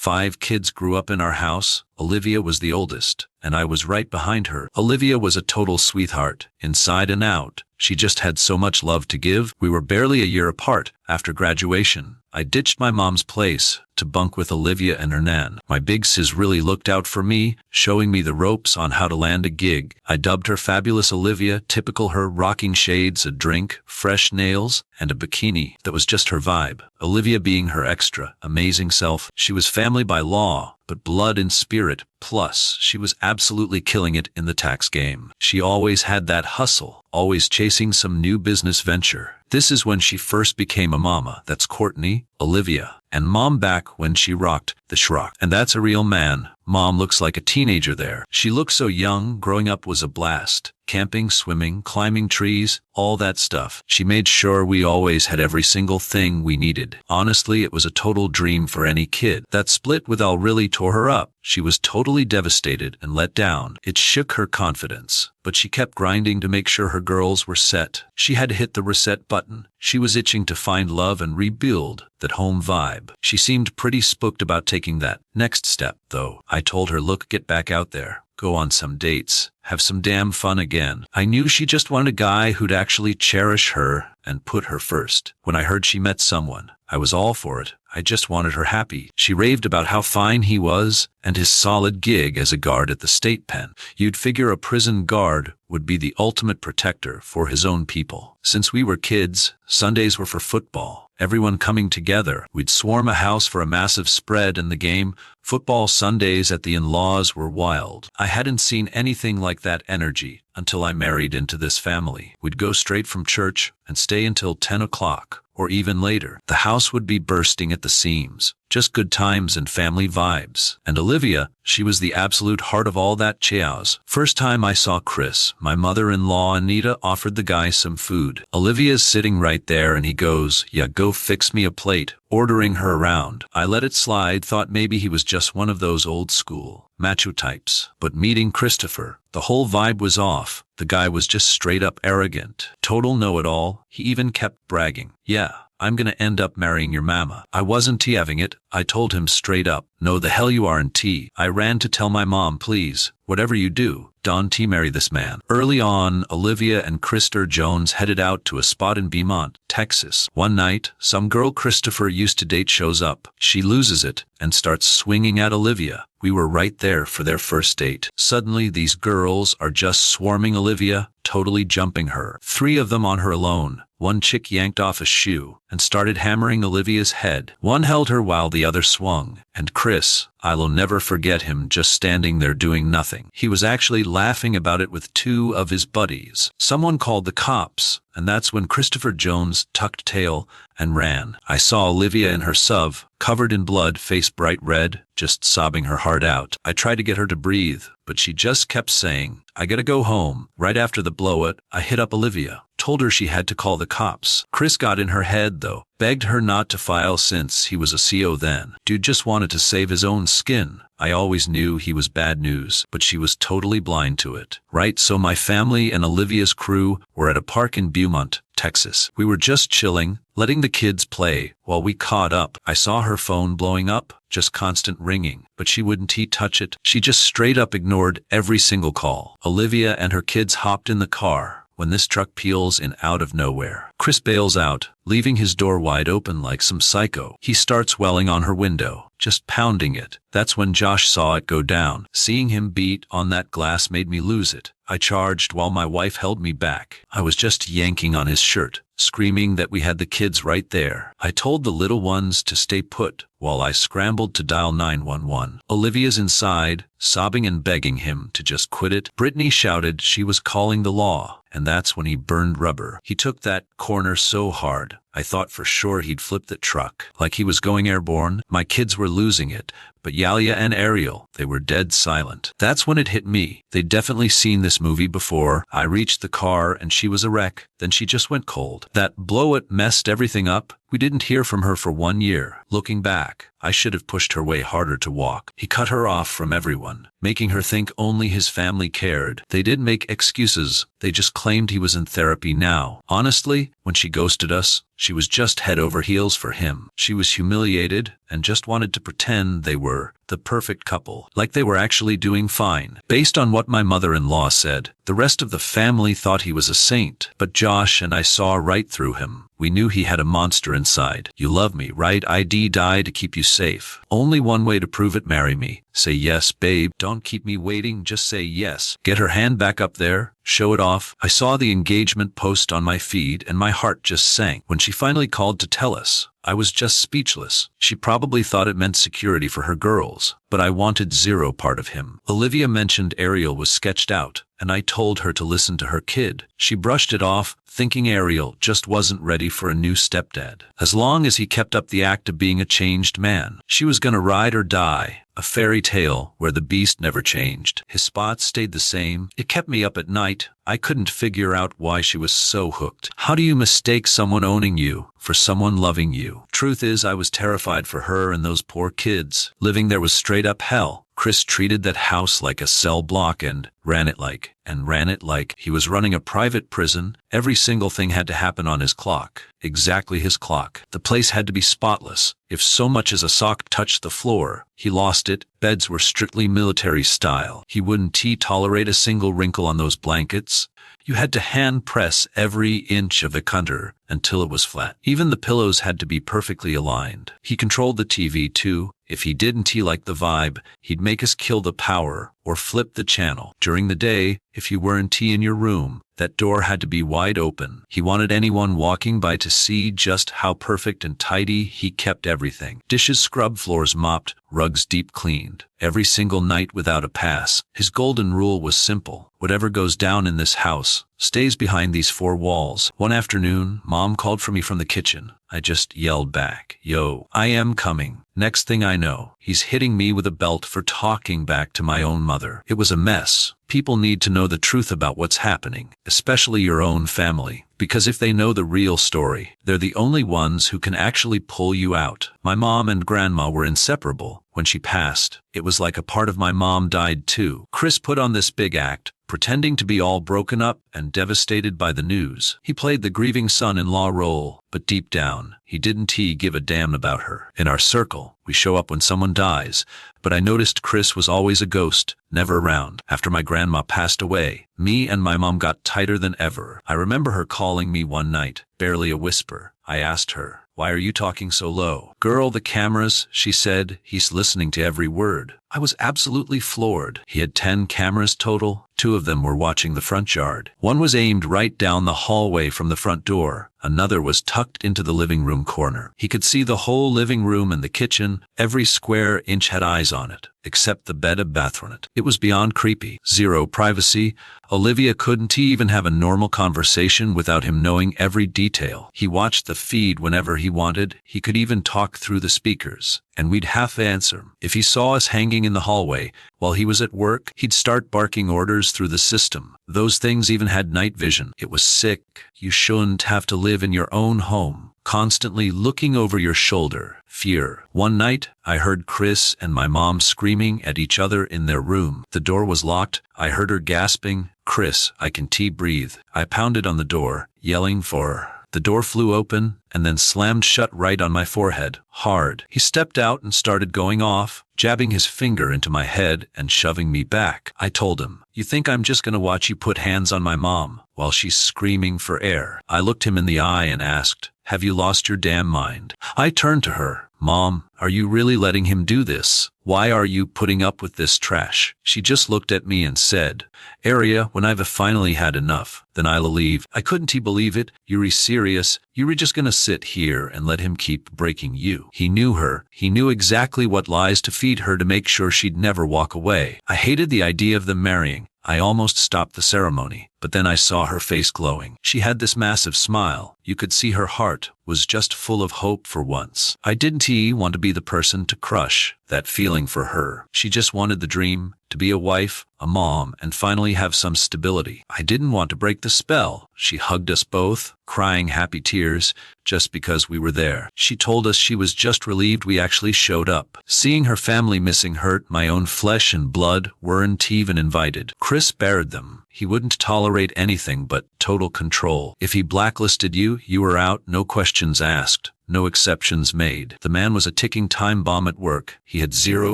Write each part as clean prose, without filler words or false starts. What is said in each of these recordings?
5 kids grew up in our house. Olivia was the oldest, and I was right behind her. Olivia was a total sweetheart, inside and out. She just had so much love to give. We were barely a year apart. After graduation, I ditched my mom's place to bunk with Olivia and her nan. My big sis really looked out for me, showing me the ropes on how to land a gig. I dubbed her Fabulous Olivia, typical her, rocking shades, a drink, fresh nails, and a bikini that was just her vibe. Olivia being her extra, amazing self. She was family by law, but blood and spirit. Plus, she was absolutely killing it in the tax game. She always had that hustle, always chasing some new business venture. This is when she first became a mama. That's Courtney, Olivia, and Mom back when she rocked the schrock. And that's a real man. Mom looks like a teenager there. She looked so young. Growing up was a blast. Camping, swimming, climbing trees, all that stuff. She made sure we always had every single thing we needed. Honestly, it was a total dream for any kid. That split with Al really tore her up. She was totally devastated and let down. It shook her confidence, but she kept grinding to make sure her girls were set. She had to hit the reset button. She was itching to find love and rebuild that home vibe. She seemed pretty spooked about taking that next step, though. I told her, look, get back out there. Go on some dates. Have some damn fun again. I knew she just wanted a guy who'd actually cherish her and put her first. When I heard she met someone, I was all for it. I just wanted her happy. She raved about how fine he was and his solid gig as a guard at the state pen. You'd figure a prison guard would be the ultimate protector for his own people. Since we were kids, Sundays were for football. Everyone coming together. We'd swarm a house for a massive spread in the game. Football Sundays at the in-laws were wild. I hadn't seen anything like that energy until I married into this family. We'd go straight from church and stay until 10 o'clock. Or even later. The house would be bursting at the seams. Just good times and family vibes. And Olivia, she was the absolute heart of all that chaos. First time I saw Chris, my mother-in-law Anita offered the guy some food. Olivia's sitting right there and he goes, yeah, go fix me a plate, ordering her around. I let it slide, thought maybe he was just one of those old school macho types. But meeting Christopher, the whole vibe was off. The guy was just straight up arrogant. Total know-it-all. He even kept bragging. Yeah, I'm gonna end up marrying your mama. I wasn't having it. I told him straight up, no the hell you aren't. I ran to tell my mom, please, whatever you do, don't marry this man. Early on, Olivia and Christopher Jones headed out to a spot in Beaumont, Texas. One night, some girl Christopher used to date shows up. She loses it and starts swinging at Olivia. We were right there for their first date. Suddenly, these girls are just swarming Olivia, totally jumping her. 3 of them on her alone. One chick yanked off a shoe and started hammering Olivia's head. One held her while the other swung. And Chris, I'll never forget him just standing there doing nothing. He was actually laughing about it with 2 of his buddies. Someone called the cops, and that's when Christopher Jones tucked tail and ran. I saw Olivia in her SUV, covered in blood, face bright red, just sobbing her heart out. I tried to get her to breathe, but she just kept saying, I gotta go home. Right after the blowout, I hit up Olivia. Told her she had to call the cops. Chris got in her head though, begged her not to file since he was a CO then. Dude just wanted to save his own skin. I always knew he was bad news, but she was totally blind to it. Right, so my family and Olivia's crew were at a park in Beaumont, Texas. We were just chilling, letting the kids play while we caught up. I saw her phone blowing up, just constant ringing, but she wouldn't touch it. She just straight up ignored every single call. Olivia and her kids hopped in the car when this truck peels in out of nowhere. Chris bails out, leaving his door wide open like some psycho. He starts welling on her window, just pounding it. That's when Josh saw it go down. Seeing him beat on that glass made me lose it. I charged while my wife held me back. I was just yanking on his shirt, screaming that we had the kids right there. I told the little ones to stay put while I scrambled to dial 911. Olivia's inside, sobbing and begging him to just quit it. Brittany shouted she was calling the law, and that's when he burned rubber. He took that corner so hard, I thought for sure he'd flip the truck, like he was going airborne. My kids were losing it, but Yalia and Ariel, they were dead silent. That's when it hit me. They'd definitely seen this movie before. I reached the car and she was a wreck. Then she just went cold. That blowout messed everything up. We didn't hear from her for 1 year. Looking back, I should have pushed her way harder to walk. He cut her off from everyone. making her think only his family cared. They didn't make excuses, they just claimed he was in therapy now. Honestly, when she ghosted us, she was just head over heels for him. She was humiliated and just wanted to pretend they were the perfect couple, like they were actually doing fine. Based on what my mother-in-law said, the rest of the family thought he was a saint, but Josh and I saw right through him. We knew he had a monster inside. You love me, right? I'd die to keep you safe. Only one way to prove it, marry me. Say yes, babe. Don't keep me waiting, just say yes. Get her hand back up there. Show it off. I saw the engagement post on my feed and my heart just sank. When she finally called to tell us, I was just speechless. She probably thought it meant security for her girls, but I wanted zero part of him. Olivia mentioned Ariel was sketched out, and I told her to listen to her kid. She brushed it off, thinking Ariel just wasn't ready for a new stepdad. As long as he kept up the act of being a changed man, she was gonna ride or die. A fairy tale where the beast never changed. His spots stayed the same. It kept me up at night. I couldn't figure out why she was so hooked. How do you mistake someone owning you for someone loving you? Truth is, I was terrified for her and those poor kids. Living there was straight up hell. Chris treated that house like a cell block and ran it like he was running a private prison. Every single thing had to happen on his clock. Exactly his clock. The place had to be spotless. If so much as a sock touched the floor, he lost it. Beds were strictly military style. He wouldn't tolerate a single wrinkle on those blankets. You had to hand press every inch of the counter until it was flat. Even the pillows had to be perfectly aligned. He controlled the TV too. If he didn't like the vibe, he'd make us kill the power or flip the channel. During the day, if you weren't in your room, that door had to be wide open. He wanted anyone walking by to see just how perfect and tidy he kept everything. Dishes scrubbed, floors mopped, rugs deep cleaned. Every single night without a pass. His golden rule was simple. Whatever goes down in this house stays behind these four walls. One afternoon, Mom called for me from the kitchen. I just yelled back, "Yo, I am coming." Next thing I know, he's hitting me with a belt for talking back to my own mother. It was a mess. People need to know the truth about what's happening, especially your own family, because if they know the real story, they're the only ones who can actually pull you out. My mom and grandma were inseparable. When she passed, it was like a part of my mom died too. Chris put on this big act, pretending to be all broken up and devastated by the news. He played the grieving son-in-law role, but deep down, he didn't give a damn about her. In our circle, we show up when someone dies, but I noticed Chris was always a ghost, never around. After my grandma passed away, me and my mom got tighter than ever. I remember her calling me one night, barely a whisper. I asked her, "Why are you talking so low?" "Girl, the cameras," she said. "He's listening to every word." I was absolutely floored. He had 10 cameras total. 2 of them were watching the front yard. One was aimed right down the hallway from the front door. Another was tucked into the living room corner. He could see the whole living room and the kitchen. Every square inch had eyes on it, except the bed and bathroom. It was beyond creepy. Zero privacy. Olivia couldn't even have a normal conversation without him knowing every detail. He watched the feed whenever he wanted. He could even talk through the speakers, and we'd half answer him. If he saw us hanging in the hallway while he was at work, he'd start barking orders through the system. Those things even had night vision. It was sick. You shouldn't have to live in your own home, constantly looking over your shoulder. Fear. One night, I heard Chris and my mom screaming at each other in their room. The door was locked. I heard her gasping, "Chris, I can breathe." I pounded on the door, yelling for her. The door flew open and then slammed shut right on my forehead, hard. He stepped out and started going off, jabbing his finger into my head and shoving me back. I told him, "You think I'm just gonna watch you put hands on my mom while she's screaming for air?" I looked him in the eye and asked, "Have you lost your damn mind?" I turned to her. "Mom, are you really letting him do this? Why are you putting up with this trash?" She just looked at me and said, "Aria, when I've finally had enough, then I'll leave." I couldn't believe it. "You're serious? You're just gonna sit here and let him keep breaking you?" He knew her. He knew exactly what lies to feed her to make sure she'd never walk away. I hated the idea of them marrying. I almost stopped the ceremony, but but then I saw her face glowing. She had this massive smile. You could see her heart was just full of hope for once. I didn't want to be the person to crush that feeling for her. She just wanted the dream, to be a wife, a mom, and finally have some stability. I didn't want to break the spell. She hugged us both, crying happy tears, just because we were there. She told us she was just relieved we actually showed up. Seeing her family missing hurt my own flesh and blood. Weren't even invited. Chris bared them. He wouldn't tolerate anything but total control. If he blacklisted you, you were out, no questions asked. No exceptions made. The man was a ticking time bomb at work. He had zero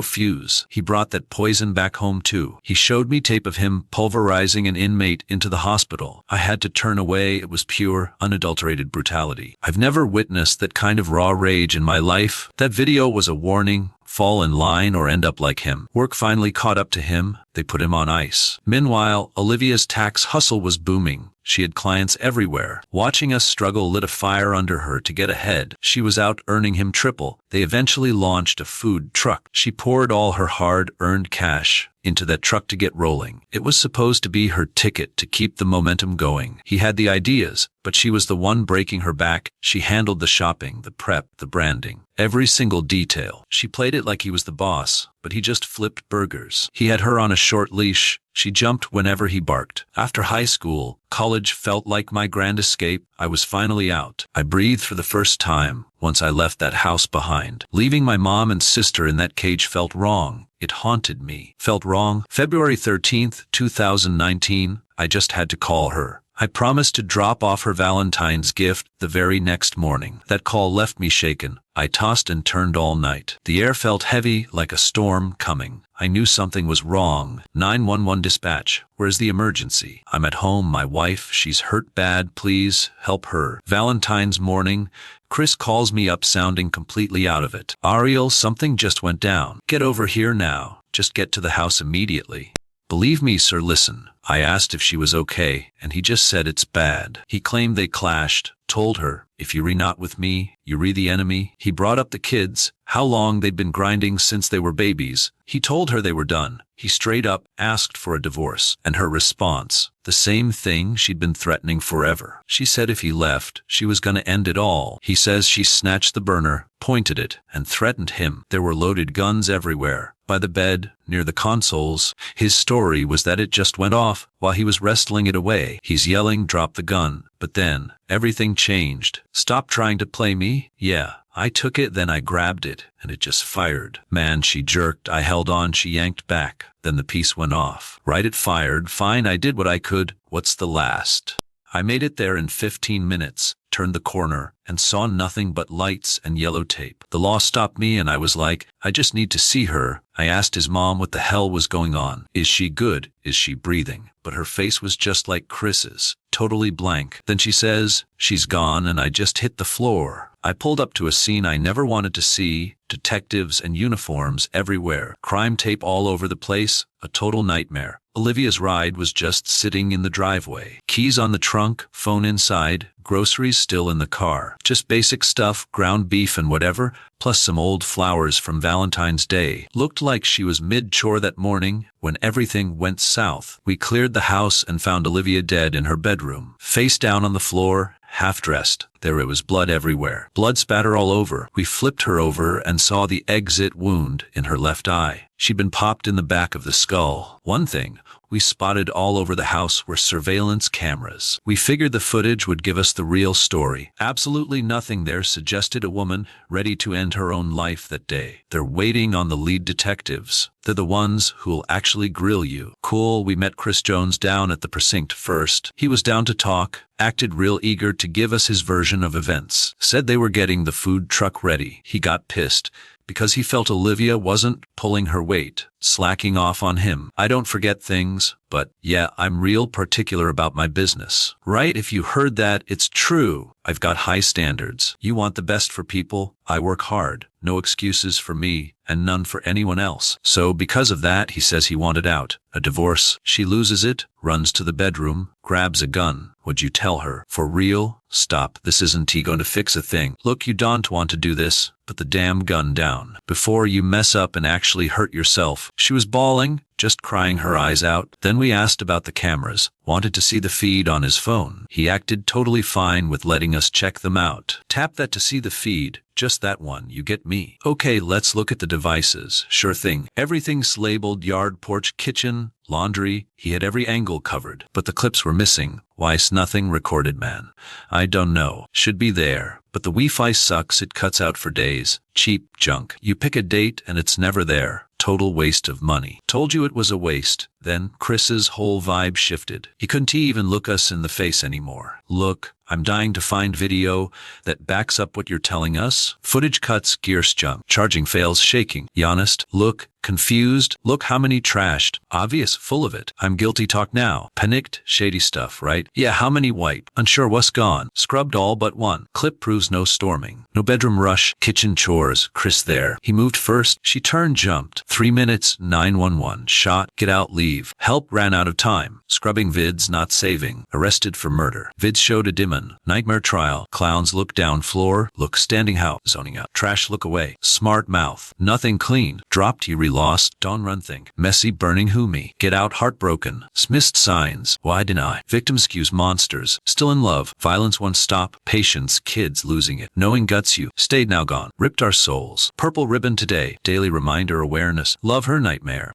fuse. He brought that poison back home too. He showed me tape of him pulverizing an inmate into the hospital. I had to turn away. It was pure, unadulterated brutality. I've never witnessed that kind of raw rage in my life. That video was a warning. Fall in line or end up like him. Work finally caught up to him. They put him on ice. Meanwhile, Olivia's tax hustle was booming. She had clients everywhere. Watching us struggle lit a fire under her to get ahead. She was out earning him triple. They eventually launched a food truck. She poured all her hard-earned cash into that truck to get rolling. It was supposed to be her ticket to keep the momentum going. He had the ideas, but she was the one breaking her back. She handled the shopping, the prep, the branding, every single detail. She played it like he was the boss, but he just flipped burgers. He had her on a short leash. She jumped whenever he barked. After high school, college felt like my grand escape. I was finally out. I breathed for the first time once I left that house behind. Leaving my mom and sister in that cage felt wrong. It haunted me. Felt wrong. February 13th, 2019, I just had to call her. I promised to drop off her Valentine's gift the very next morning. That call left me shaken. I tossed and turned all night. The air felt heavy, like a storm coming. I knew something was wrong. 911 dispatch. Where's the emergency? I'm at home. My wife, she's hurt bad. Please help her. Valentine's morning. Chris calls me up sounding completely out of it. Ariel, something just went down. Get over here now. Just get to the house immediately. Believe me, sir, listen. I asked if she was okay, and he just said it's bad. He claimed they clashed, told her, if you re not with me, you re the enemy. He brought up the kids, how long they'd been grinding since they were babies. He told her they were done. He straight up asked for a divorce, and her response, the same thing she'd been threatening forever. She said if he left, she was gonna end it all. He says she snatched the burner, pointed it, and threatened him. There were loaded guns everywhere. By the bed, near the consoles. His story was that it just went off while he was wrestling it away. He's yelling, drop the gun. But then, everything changed. Stop trying to play me? Yeah. I took it, then I grabbed it, and it just fired. Man, she jerked. I held on, she yanked back. Then the piece went off. Right, it fired. Fine, I did what I could. What's the last? I made it there in 15 minutes, turned the corner, and saw nothing but lights and yellow tape. The law stopped me and I was like, I just need to see her. I asked his mom what the hell was going on. Is she good? Is she breathing? But her face was just like Chris's, totally blank. Then she says, she's gone, and I just hit the floor. I pulled up to a scene I never wanted to see, detectives and uniforms everywhere, crime tape all over the place, a total nightmare. Olivia's ride was just sitting in the driveway. Keys on the trunk, phone inside, groceries still in the car. Just basic stuff, ground beef and whatever, plus some old flowers from Valentine's Day. Looked like she was mid-chore that morning when everything went south. We cleared the house and found Olivia dead in her bedroom, face down on the floor, half-dressed. There it was, blood everywhere. Blood spatter all over. We flipped her over and saw the exit wound in her left eye. She'd been popped in the back of the skull. One thing we spotted all over the house were surveillance cameras. We figured the footage would give us the real story. Absolutely nothing there suggested a woman ready to end her own life that day. They're waiting on the lead detectives. They're the ones who'll actually grill you. Cool, we met Chris Jones down at the precinct first. He was down to talk, acted real eager to give us his version of events. Said they were getting the food truck ready. He got pissed because he felt Olivia wasn't pulling her weight, slacking off on him. I don't forget things, but yeah, I'm real particular about my business. Right? If you heard that, it's true. I've got high standards. You want the best for people. I work hard. No excuses for me, and none for anyone else. So because of that, he says he wanted out. A divorce. She loses it, runs to the bedroom, grabs a gun. Would you tell her? For real? Stop. This isn't he going to fix a thing. Look, you don't want to do this. Put the damn gun down before you mess up and actually hurt yourself. She was bawling, just crying her eyes out. Then we asked about the cameras. Wanted to see the feed on his phone. He acted totally fine with letting us check them out. Tap that to see the feed. Just that one, you get me. Okay, let's look at the devices. Sure thing. Everything's labeled yard, porch, kitchen, laundry. He had every angle covered, but the clips were missing. Why's nothing recorded, man? I don't know. Should be there. But the Wi-Fi sucks. It cuts out for days. Cheap junk. You pick a date and it's never there. Total waste of money. Told you it was a waste. Then Chris's whole vibe shifted. He couldn't even look us in the face anymore. Look, I'm dying to find video that backs up what you're telling us. Footage cuts, gears jump, charging fails, shaking. Honest, look, confused. Look how many trashed. Obvious, full of it. I'm guilty talk now. Panicked, shady stuff, right? Yeah, how many wipe? Unsure what's gone. Scrubbed all but one. Clip proves no storming. No bedroom rush. Kitchen chores. Chris there. He moved first. She turned, jumped. 3 minutes, 911. Shot. Get out, leave. Help ran out of time. Scrubbing vids, not saving. Arrested for murder. Vids showed a demon. Nightmare trial. Clowns look down floor. Look standing out. Zoning out. Trash look away. Smart mouth. Nothing clean. Dropped he lost. Don't run think. Messy burning who me. Get out heartbroken. Missed signs. Why deny? Victims accuse monsters. Still in love. Violence one stop. Patience. Kids losing it. Knowing guts you. Stayed now gone. Ripped our souls. Purple ribbon today. Daily reminder awareness. Love her nightmare.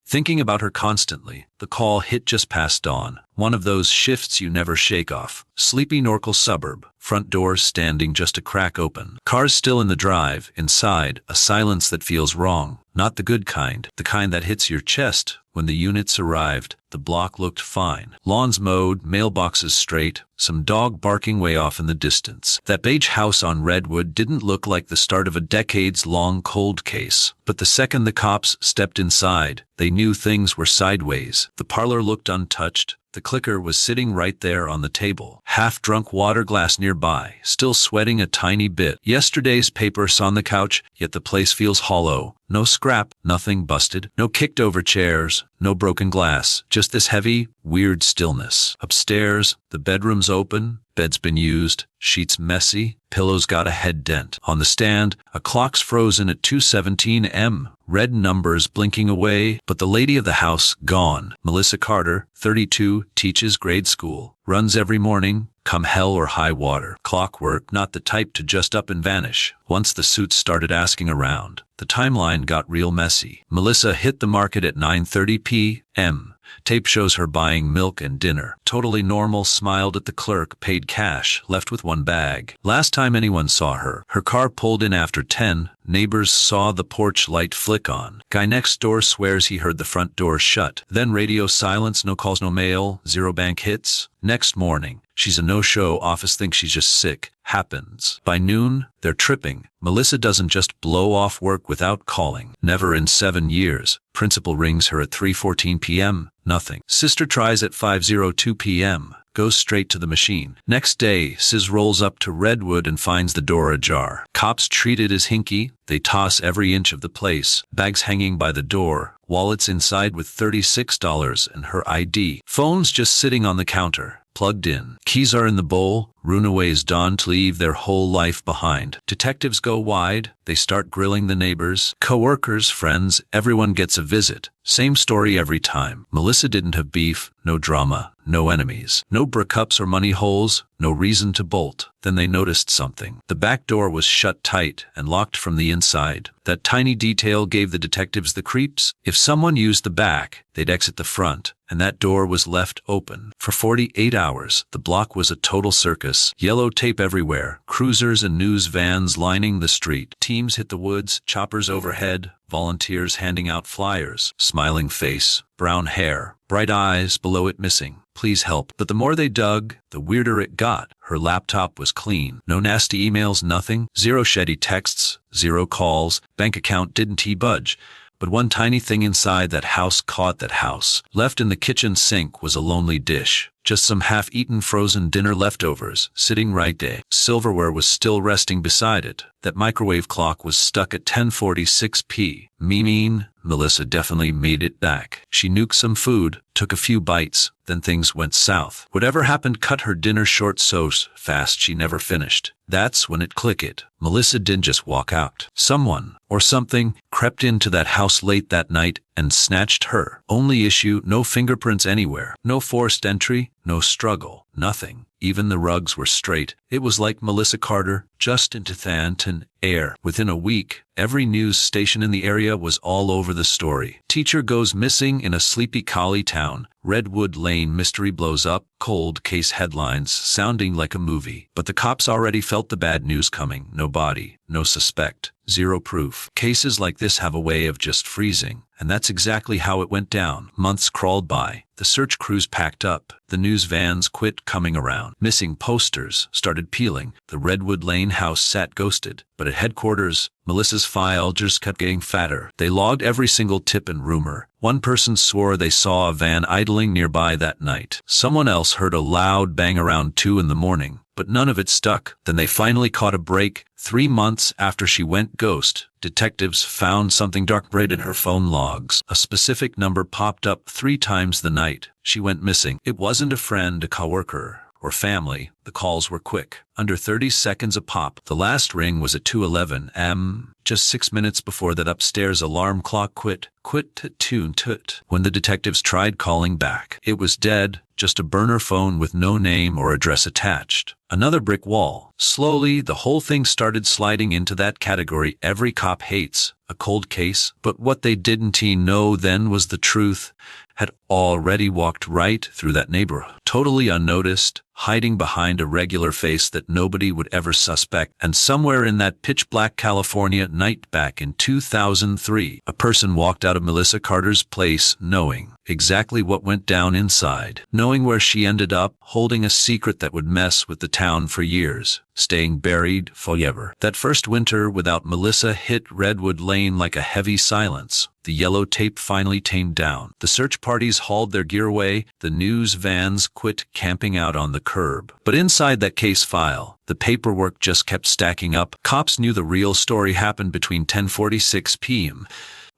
Thinking about her constantly, the call hit just past dawn. One of those shifts you never shake off. Sleepy Norcal suburb. Front doors standing just a crack open. Cars still in the drive. Inside, a silence that feels wrong. Not the good kind. The kind that hits your chest. When the units arrived, the block looked fine. Lawns mowed, mailboxes straight, some dog barking way off in the distance. That beige house on Redwood didn't look like the start of a decades-long cold case. But the second the cops stepped inside, they knew things were sideways. The parlor looked untouched. The clicker was sitting right there on the table. Half-drunk water glass nearby, still sweating a tiny bit. Yesterday's papers on the couch, yet the place feels hollow. No scrap, nothing busted, no kicked-over chairs, no broken glass. Just this heavy, weird stillness. Upstairs, the bedroom's open, bed's been used, sheets messy, pillows got a head dent. On the stand, a clock's frozen at 2:17 m. Red numbers blinking away, but the lady of the house gone. Melissa Carter, 32, teaches grade school, runs every morning, come hell or high water. Clockwork, not the type to just up and vanish. Once the suits started asking around, the timeline got real messy. Melissa hit the market at 9:30 p.m. Tape shows her buying milk and dinner. Totally normal, smiled at the clerk, paid cash, left with one bag. Last time anyone saw her, her car pulled in after 10. Neighbors saw the porch light flick on. Guy next door swears he heard the front door shut. Then radio silence, no calls, no mail, zero bank hits. Next morning, she's a no-show, office thinks she's just sick. Happens. By noon, they're tripping. Melissa doesn't just blow off work without calling. Never in 7 years. Principal rings her at 3:14 p.m. Nothing. Sister tries at 5:02 p.m. Goes straight to the machine. Next day, Sis rolls up to Redwood and finds the door ajar. Cops treat it as hinky. They toss every inch of the place. Bags hanging by the door. Wallets inside with $36 and her ID. Phones just sitting on the counter. Plugged in. Keys are in the bowl. Runaways donned to leave their whole life behind. Detectives go wide. They start grilling the neighbors, co-workers, friends. Everyone gets a visit. Same story every time. Melissa didn't have beef, no drama, no enemies, no breakups or money holes, no reason to bolt. Then they noticed something. The back door was shut tight and locked from the inside. That tiny detail gave the detectives the creeps. If someone used the back, they'd exit the front, and that door was left open. For 48 hours, the block was a total circus. Yellow tape everywhere, cruisers and news vans lining the street. Teams hit the woods, choppers overhead, volunteers handing out flyers. Smiling face, brown hair, bright eyes, below it missing. Please help. But the more they dug, the weirder it got. Her laptop was clean. No nasty emails, nothing. Zero shady texts, zero calls. Bank account didn't budge. But one tiny thing inside that house caught that house. Left in the kitchen sink was a lonely dish. Just some half-eaten frozen dinner leftovers, sitting right there. Silverware was still resting beside it. That microwave clock was stuck at 10:46 p. Mean, Melissa definitely made it back. She nuked some food, took a few bites, then things went south. Whatever happened cut her dinner short so fast she never finished. That's when it clicked. Melissa didn't just walk out. Someone, or something, crept into that house late that night and snatched her. Only issue, no fingerprints anywhere. No forced entry, no struggle, nothing. Even the rugs were straight. It was like Melissa Carter, just into thin air. Within a week, every news station in the area was all over the story. Teacher goes missing in a sleepy collie town. Redwood Lane mystery blows up. Cold case headlines sounding like a movie. But the cops already felt the bad news coming. No body, no suspect, zero proof. Cases like this have a way of just freezing. And that's exactly how it went down. Months crawled by. The search crews packed up. The news vans quit coming around. Missing posters started peeling. The Redwood Lane house sat ghosted. But at headquarters, Melissa's file just kept getting fatter. They logged every single tip and rumor. One person swore they saw a van idling nearby that night. Someone else heard a loud bang around 2 in the morning. But none of it stuck. Then they finally caught a break. 3 months after she went ghost, detectives found something dark bright in her phone logs. A specific number popped up 3 times the night she went missing. It wasn't a friend, a coworker, or family. The calls were quick, under 30 seconds a pop. The last ring was at 2:11 am. Just 6 minutes before that upstairs alarm clock quit to tune tut. When the detectives tried calling back, it was dead, just a burner phone with no name or address attached. Another brick wall. Slowly, the whole thing started sliding into that category every cop hates, a cold case. But what they didn't know then was the truth had already walked right through that neighborhood, totally unnoticed, hiding behind a regular face that nobody would ever suspect. And somewhere in that pitch-black California night back in 2003, a person walked out of Melissa Carter's place knowing exactly what went down inside, knowing where she ended up, holding a secret that would mess with the town for years, staying buried forever. That first winter without Melissa hit Redwood Lane like a heavy silence. The yellow tape finally tamed down. The search parties hauled their gear away. The news vans quit camping out on the curb. But inside that case file, the paperwork just kept stacking up. Cops knew the real story happened between 10:46 p.m.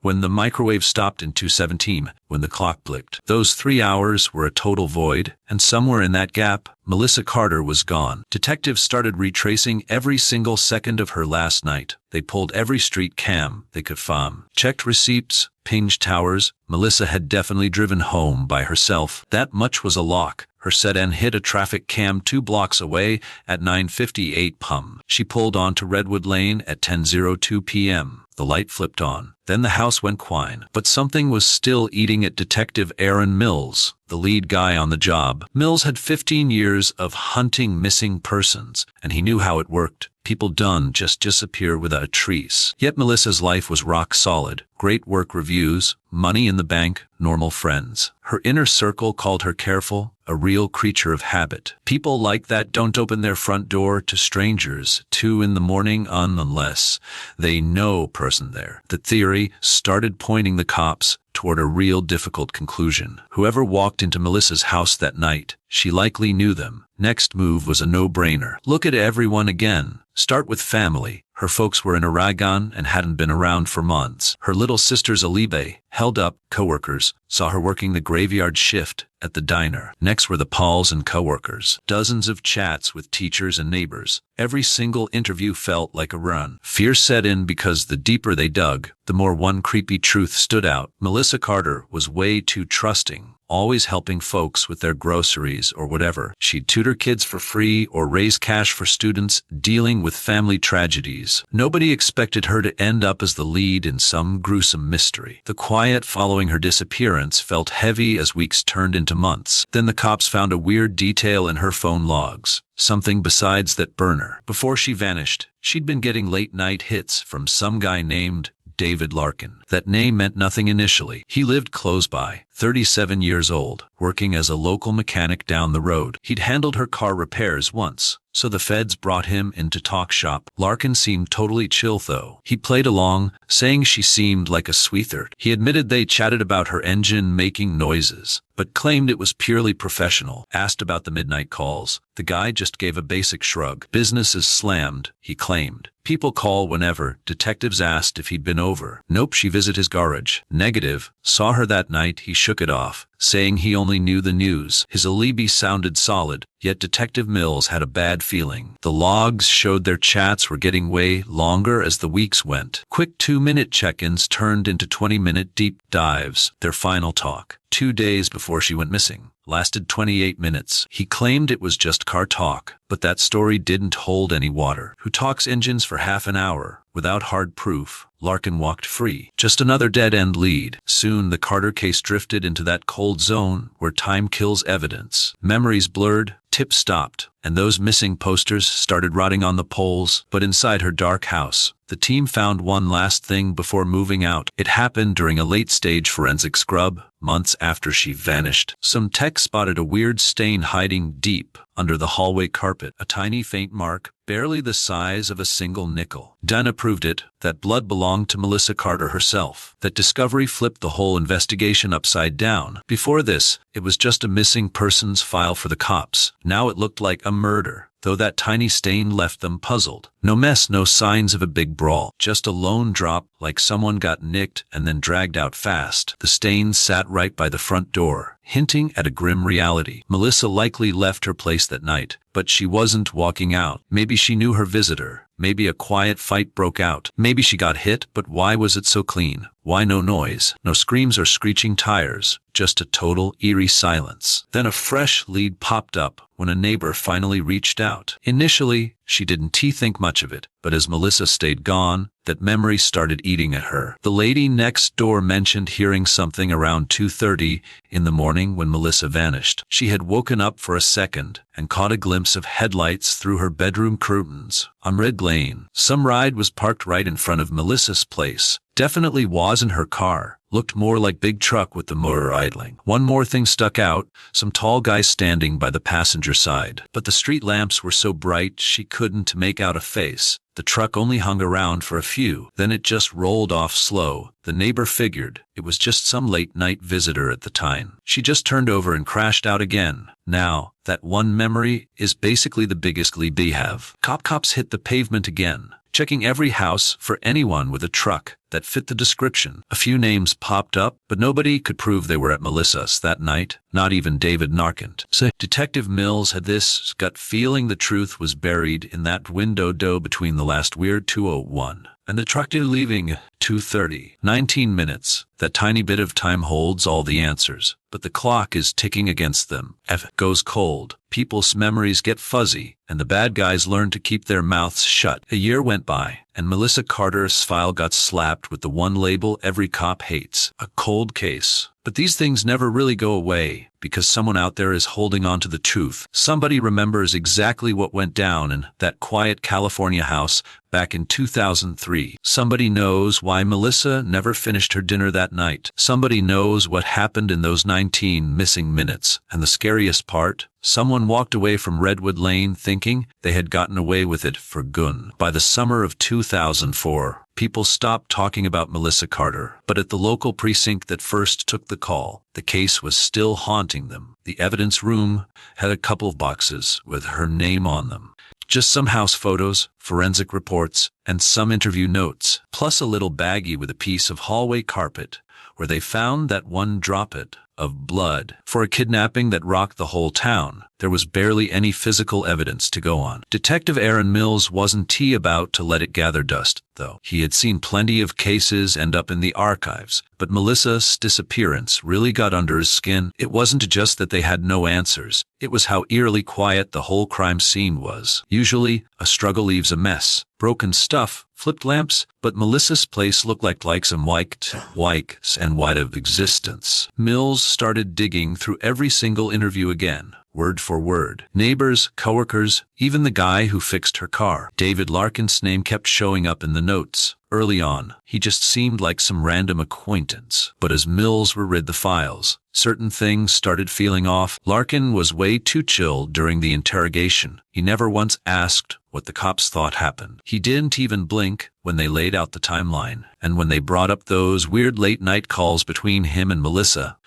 when the microwave stopped in 2:17, when the clock blinked. Those 3 hours were a total void, and somewhere in that gap, Melissa Carter was gone. Detectives started retracing every single second of her last night. They pulled every street cam they could find, checked receipts, pinged towers. Melissa had definitely driven home by herself. That much was a lock. Her sedan hit a traffic cam 2 blocks away at 9:58 p.m. She pulled onto Redwood Lane at 10:02 p.m. The light flipped on. Then the house went quiet. But something was still eating at Detective Aaron Mills, the lead guy on the job. Mills had 15 years of hunting missing persons, and he knew how it worked. People done just disappear without a trace. Yet Melissa's life was rock solid. Great work reviews, money in the bank, normal friends. Her inner circle called her careful, a real creature of habit. People like that don't open their front door to strangers 2 in the morning unless they know person there. The theory started pointing the cops toward a real difficult conclusion. Whoever walked into Melissa's house that night, she likely knew them. Next move was a no-brainer. Look at everyone again. Start with family. Her folks were in Oregon and hadn't been around for months. Her little sister's Olivia, held up, coworkers, saw her working the graveyard shift at the diner. Next were the Pauls and coworkers. Dozens of chats with teachers and neighbors. Every single interview felt like a run. Fear set in because the deeper they dug, the more one creepy truth stood out. Melissa Carter was way too trusting, always helping folks with their groceries or whatever. She'd tutor kids for free or raise cash for students dealing with family tragedies. Nobody expected her to end up as the lead in some gruesome mystery. The quiet following her disappearance felt heavy as weeks turned into months. Then the cops found a weird detail in her phone logs. Something besides that burner. Before she vanished, she'd been getting late-night hits from some guy named David Larkin. That name meant nothing initially. He lived close by, 37 years old, working as a local mechanic down the road. He'd handled her car repairs once, so the feds brought him in to talk shop. Larkin seemed totally chill though. He played along, saying she seemed like a sweetheart. He admitted they chatted about her engine making noises, but claimed it was purely professional. Asked about the midnight calls, the guy just gave a basic shrug. Business is slammed, he claimed. People call whenever. Detectives asked if he'd been over. Nope, she visited his garage. Negative. Saw her that night. He shook it off, saying he only knew the news. His alibi sounded solid, yet Detective Mills had a bad feeling. The logs showed their chats were getting way longer as the weeks went. Quick 2-minute check-ins turned into 20-minute deep dives. Their final talk, 2 days before she went missing, lasted 28 minutes. He claimed it was just car talk, but that story didn't hold any water. Who talks engines for half an hour? Without hard proof, Larkin walked free. Just another dead-end lead. Soon the Carter case drifted into that cold zone where time kills evidence. Memories blurred, tips stopped, and those missing posters started rotting on the poles. But inside her dark house, the team found one last thing before moving out. It happened during a late-stage forensic scrub, months after she vanished. Some tech spotted a weird stain hiding deep under the hallway carpet, a tiny faint mark, barely the size of a single nickel. Dinah proved it. That blood belonged to Melissa Carter herself. That discovery flipped the whole investigation upside down. Before this, it was just a missing persons file for the cops. Now it looked like a murder, though that tiny stain left them puzzled. No mess, no signs of a big brawl. Just a lone drop, like someone got nicked and then dragged out fast. The stain sat right by the front door, hinting at a grim reality. Melissa likely left her place that night, but she wasn't walking out. Maybe she knew her visitor. Maybe a quiet fight broke out. Maybe she got hit, but why was it so clean? Why no noise? No screams or screeching tires, just a total eerie silence. Then a fresh lead popped up when a neighbor finally reached out. Initially, she didn't think much of it, but as Melissa stayed gone, that memory started eating at her. The lady next door mentioned hearing something around 2:30 in the morning when Melissa vanished. She had woken up for a second and caught a glimpse of headlights through her bedroom curtains on Red Lane. Some ride was parked right in front of Melissa's place. Definitely wasn't her car. Looked more like big truck with the motor idling. One more thing stuck out, some tall guy standing by the passenger side. But the street lamps were so bright she couldn't make out a face. The truck only hung around for a few, then it just rolled off slow. The neighbor figured it was just some late-night visitor at the time. She just turned over and crashed out again. Now, that one memory is basically the biggest lead they have. Cops hit the pavement again, checking every house for anyone with a truck that fit the description. A few names popped up, but nobody could prove they were at Melissa's that night, not even David Narkant. So Detective Mills had this gut feeling the truth was buried in that window between the last weird 2:01 and the truck leaving 2:30. 19 minutes. That tiny bit of time holds all the answers, but the clock is ticking against them. F goes cold. People's memories get fuzzy, and the bad guys learn to keep their mouths shut. A year went by, and Melissa Carter's file got slapped with the one label every cop hates: a cold case. But these things never really go away, because someone out there is holding on to the truth. Somebody remembers exactly what went down in that quiet California house back in 2003. Somebody knows why Melissa never finished her dinner that night. Somebody knows what happened in those 19 missing minutes. And the scariest part, someone walked away from Redwood Lane thinking they had gotten away with it for good. By the summer of 2004, people stopped talking about Melissa Carter, but at the local precinct that first took the call, the case was still haunting them. The evidence room had a couple of boxes with her name on them. Just some house photos, forensic reports, and some interview notes, plus a little baggie with a piece of hallway carpet where they found that one droplet of blood. For a kidnapping that rocked the whole town, there was barely any physical evidence to go on. Detective Aaron Mills wasn't about to let it gather dust, though. He had seen plenty of cases end up in the archives, but Melissa's disappearance really got under his skin. It wasn't just that they had no answers, it was how eerily quiet the whole crime scene was. Usually, a struggle leaves a mess. Broken stuff, flipped lamps, but Melissa's place looked like some wikes and white of existence. Mills started digging through every single interview again, word for word. Neighbors, coworkers, even the guy who fixed her car. David Larkin's name kept showing up in the notes. Early on, he just seemed like some random acquaintance. But as Mills reread the files, certain things started feeling off. Larkin was way too chill during the interrogation. He never once asked what the cops thought happened. He didn't even blink when they laid out the timeline. And when they brought up those weird late-night calls between him and Melissa,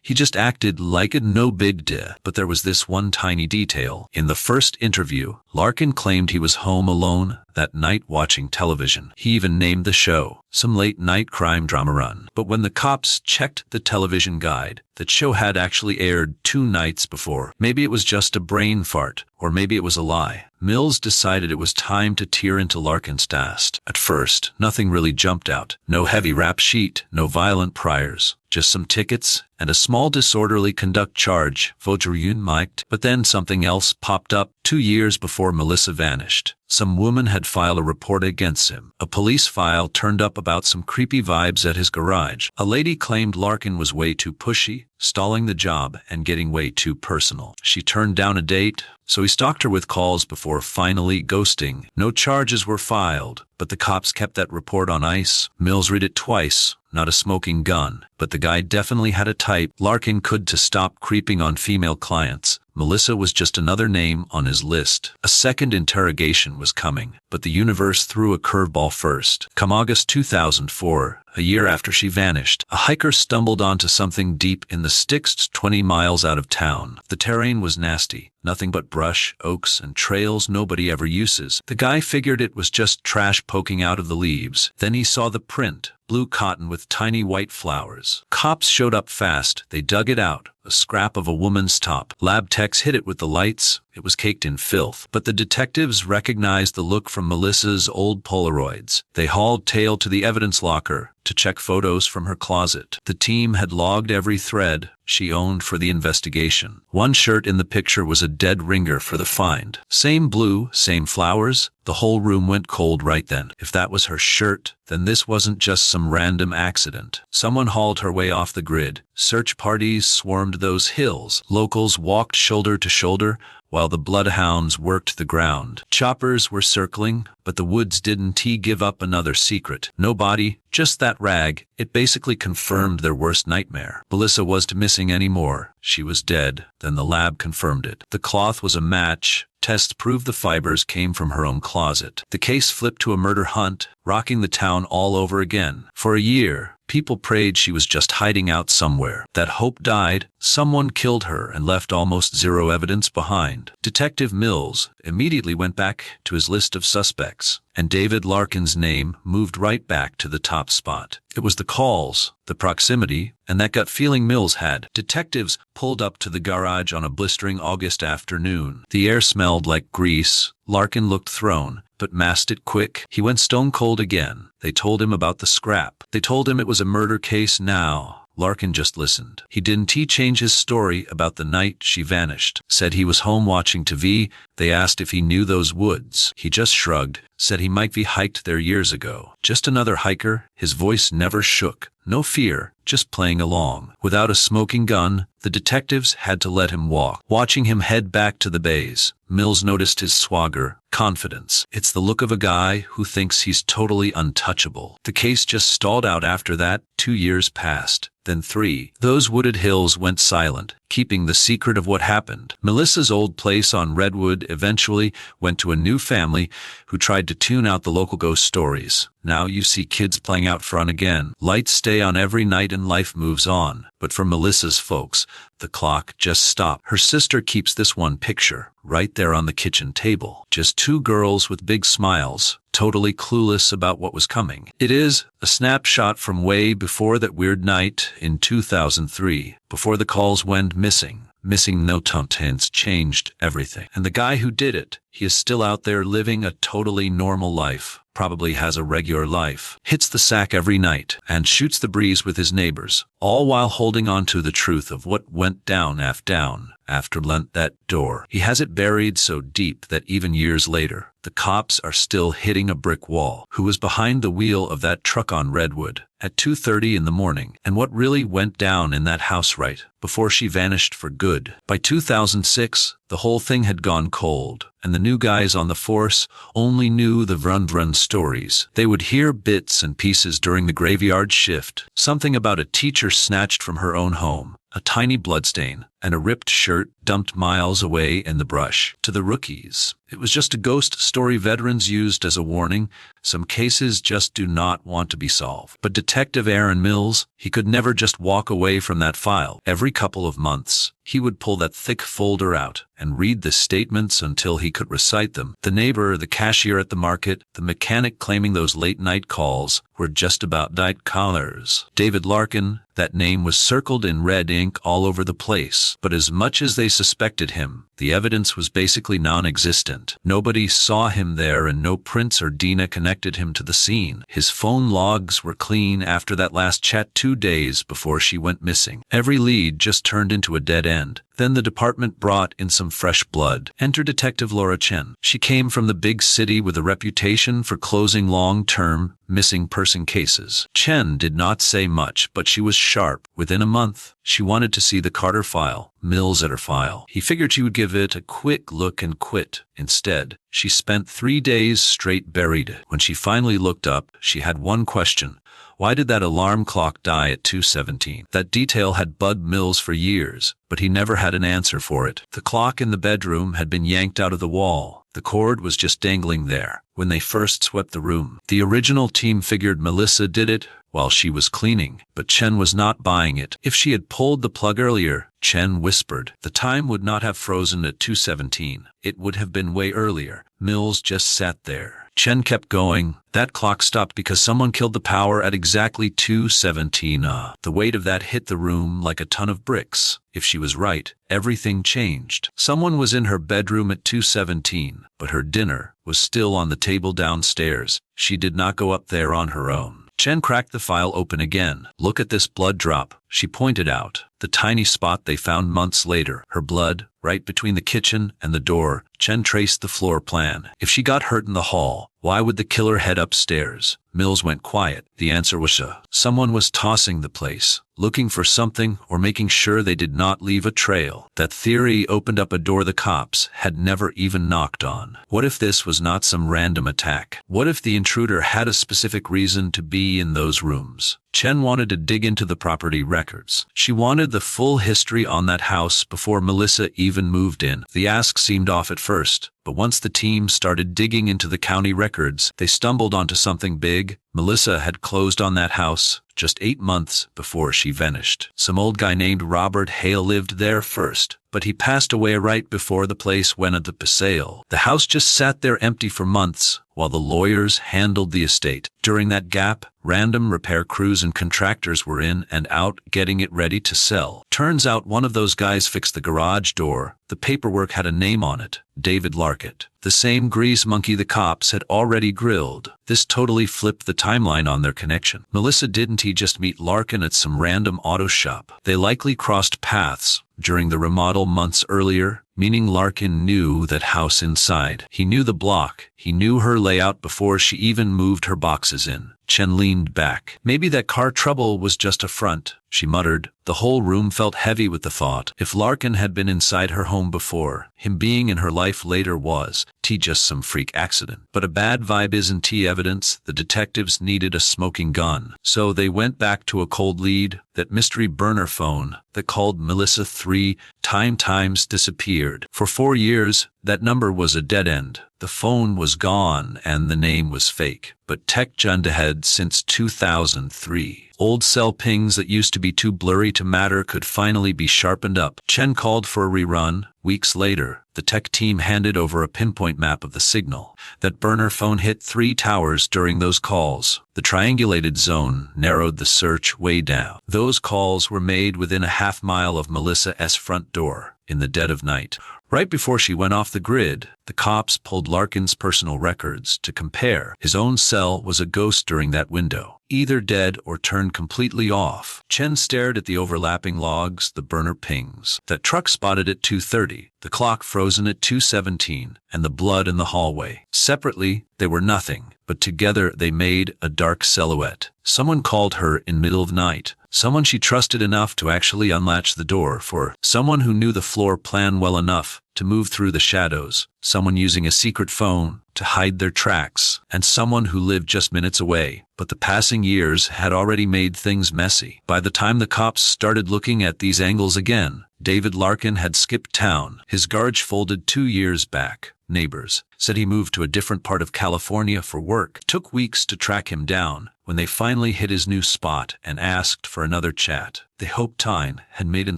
he just acted like it no big deal. But there was this one tiny detail. In the first interview, Larkin claimed he was home alone that night watching television. He even named the show some late-night crime drama run. But when the cops checked the television guide, that show had actually aired 2 nights before. Maybe it was just a brain fart, or maybe it was a lie. Mills decided it was time to tear into Larkin's past. At first, nothing really jumped out. No heavy rap sheet, no violent priors, just some tickets and a small disorderly conduct charge, mic'd. But then something else popped up. 2 years before Melissa vanished, some woman had filed a report against him. A police file turned up about some creepy vibes at his garage. A lady claimed Larkin was way too pushy, stalling the job, and getting way too personal. She turned down a date, so he stalked her with calls before finally ghosting. No charges were filed, but the cops kept that report on ice. Mills read it twice. Not a smoking gun, but the guy definitely had a type. Larkin could to stop creeping on female clients. Melissa was just another name on his list. A second interrogation was coming, but the universe threw a curveball first. Come August 2004, a year after she vanished, a hiker stumbled onto something deep in the sticks 20 miles out of town. The terrain was nasty. Nothing but brush, oaks, and trails nobody ever uses. The guy figured it was just trash poking out of the leaves. Then he saw the print. Blue cotton with tiny white flowers. Cops showed up fast. They dug it out. A scrap of a woman's top. Lab techs hit it with the lights. It was caked in filth. But the detectives recognized the look from Melissa's old Polaroids. They hauled tail to the evidence locker to check photos from her closet. The team had logged every thread she owned for the investigation. One shirt in the picture was a dead ringer for the find. Same blue, same flowers. The whole room went cold right then. If that was her shirt, then this wasn't just some random accident. Someone hauled her way off the grid. Search parties swarmed those hills. Locals walked shoulder to shoulder, while the bloodhounds worked the ground. Choppers were circling, but the woods didn't give up another secret. No body, just that rag. It basically confirmed their worst nightmare. Melissa wasn't missing anymore. She was dead. Then the lab confirmed it. The cloth was a match. Tests proved the fibers came from her own closet. The case flipped to a murder hunt, rocking the town all over again. For a year, people prayed she was just hiding out somewhere. That hope died. Someone killed her and left almost zero evidence behind. Detective Mills immediately went back to his list of suspects, and David Larkin's name moved right back to the top spot. It was the calls, the proximity, and that gut feeling Mills had. Detectives pulled up to the garage on a blistering August afternoon. The air smelled like grease. Larkin looked thrown, but masked it quick. He went stone cold again. They told him about the scrap. They told him it was a murder case now. Larkin just listened. He didn't change his story about the night she vanished. Said he was home watching TV. They asked if he knew those woods. He just shrugged. Said he might be hiked there years ago. Just another hiker. His voice never shook. No fear, just playing along. Without a smoking gun, the detectives had to let him walk. Watching him head back to the bays, Mills noticed his swagger, confidence. It's the look of a guy who thinks he's totally untouchable. The case just stalled out after that. 2 years passed. Then 3. Those wooded hills went silent, keeping the secret of what happened. Melissa's old place on Redwood eventually went to a new family who tried to tune out the local ghost stories. Now you see kids playing out front again. Lights stay on every night and life moves on. But for Melissa's folks, the clock just stopped. Her sister keeps this one picture right there on the kitchen table. Just 2 girls with big smiles, totally clueless about what was coming. It is a snapshot from way before that weird night in 2003, before the calls went missing. Missing no contents changed everything. And the guy who did it, he is still out there living a totally normal life. Probably has a regular life, hits the sack every night, and shoots the breeze with his neighbors, all while holding on to the truth of what went down after lent that door. He has it buried so deep that even years later, the cops are still hitting a brick wall. Who was behind the wheel of that truck on Redwood at 2:30 in the morning, and what really went down in that house right before she vanished for good? By 2006, The whole thing had gone cold, and the new guys on the force only knew the run-run stories. They would hear bits and pieces during the graveyard shift, something about a teacher snatched from her own home, a tiny bloodstain, and a ripped shirt dumped miles away in the brush. To the rookies, it was just a ghost story veterans used as a warning. Some cases just do not want to be solved. But Detective Aaron Mills, he could never just walk away from that file. Every couple of months, he would pull that thick folder out and read the statements until he could recite them. The neighbor, the cashier at the market, the mechanic claiming those late-night calls were just about night callers. David Larkin, that name was circled in red ink all over the place. But as much as they suspected him, the evidence was basically non-existent. Nobody saw him there, and no prints or DNA connected him to the scene. His phone logs were clean after that last chat 2 days before she went missing. Every lead just turned into a dead end. Then the department brought in some fresh blood. Enter Detective Laura Chen. She came from the big city with a reputation for closing long-term missing person cases. Chen did not say much, but she was sharp. Within a month, she wanted to see the Carter file. Mills at her file. He figured she would give it a quick look and quit. Instead, she spent 3 days straight buried. When she finally looked up, she had one question. Why did that alarm clock die at 2:17? That detail had bugged Mills for years, but he never had an answer for it. The clock in the bedroom had been yanked out of the wall. The cord was just dangling there when they first swept the room. The original team figured Melissa did it while she was cleaning, but Chen was not buying it. If she had pulled the plug earlier, Chen whispered, the time would not have frozen at 2:17. It would have been way earlier. Mills just sat there. Chen kept going. That clock stopped because someone killed the power at exactly 2:17. The weight of that hit the room like a ton of bricks. If she was right, everything changed. Someone was in her bedroom at 2:17, but her dinner was still on the table downstairs. She did not go up there on her own. Chen cracked the file open again. Look at this blood drop, she pointed out. The tiny spot they found months later. Her blood, right between the kitchen and the door. Chen traced the floor plan. If she got hurt in the hall, why would the killer head upstairs? Mills went quiet. The answer was someone was tossing the place, looking for something or making sure they did not leave a trail. That theory opened up a door the cops had never even knocked on. What if this was not some random attack? What if the intruder had a specific reason to be in those rooms? Chen wanted to dig into the property records. She wanted the full history on that house before Melissa even moved in. The ask seemed off at first, but once the team started digging into the county records, they stumbled onto something big. Melissa had closed on that house just 8 months before she vanished. Some old guy named Robert Hale lived there first, but he passed away right before the place went up for sale. The house just sat there empty for months while the lawyers handled the estate. During that gap, random repair crews and contractors were in and out getting it ready to sell. Turns out one of those guys fixed the garage door. The paperwork had a name on it, David Larkin. The same grease monkey the cops had already grilled. This totally flipped the timeline on their connection. Melissa didn't he just meet Larkin at some random auto shop? They likely crossed paths during the remodel months earlier, meaning Larkin knew that house inside. He knew the block. He knew her layout before she even moved her boxes in. Chen leaned back. Maybe that car trouble was just a front, she muttered. The whole room felt heavy with the thought. If Larkin had been inside her home before, him being in her life later was just some freak accident. But a bad vibe isn't evidence. The detectives needed a smoking gun. So they went back to a cold lead, that mystery burner phone that called Melissa 3 times disappeared. For 4 years, that number was a dead end. The phone was gone and the name was fake. But tech jumped ahead since 2003. Old cell pings that used to be too blurry to matter could finally be sharpened up. Chen called for a rerun. Weeks later, the tech team handed over a pinpoint map of the signal. That burner phone hit 3 towers during those calls. The triangulated zone narrowed the search way down. Those calls were made within a half-mile of Melissa's front door, in the dead of night. Right before she went off the grid, the cops pulled Larkin's personal records to compare. His own cell was a ghost during that window, either dead or turned completely off. Chen stared at the overlapping logs, the burner pings. That truck spotted at 2:30, the clock frozen at 2:17, and the blood in the hallway. Separately, they were nothing, but together they made a dark silhouette. Someone called her in middle of night. Someone she trusted enough to actually unlatch the door for. Someone who knew the floor plan well enough to move through the shadows. Someone using a secret phone to hide their tracks. And someone who lived just minutes away. But the passing years had already made things messy. By the time the cops started looking at these angles again, David Larkin had skipped town. His garage folded 2 years back. Neighbors said he moved to a different part of California for work. It took weeks to track him down. When they finally hit his new spot and asked for another chat, they hoped time had made him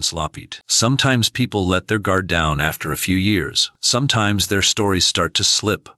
sloppy. Sometimes people let their guard down after a few years. Sometimes their stories start to slip.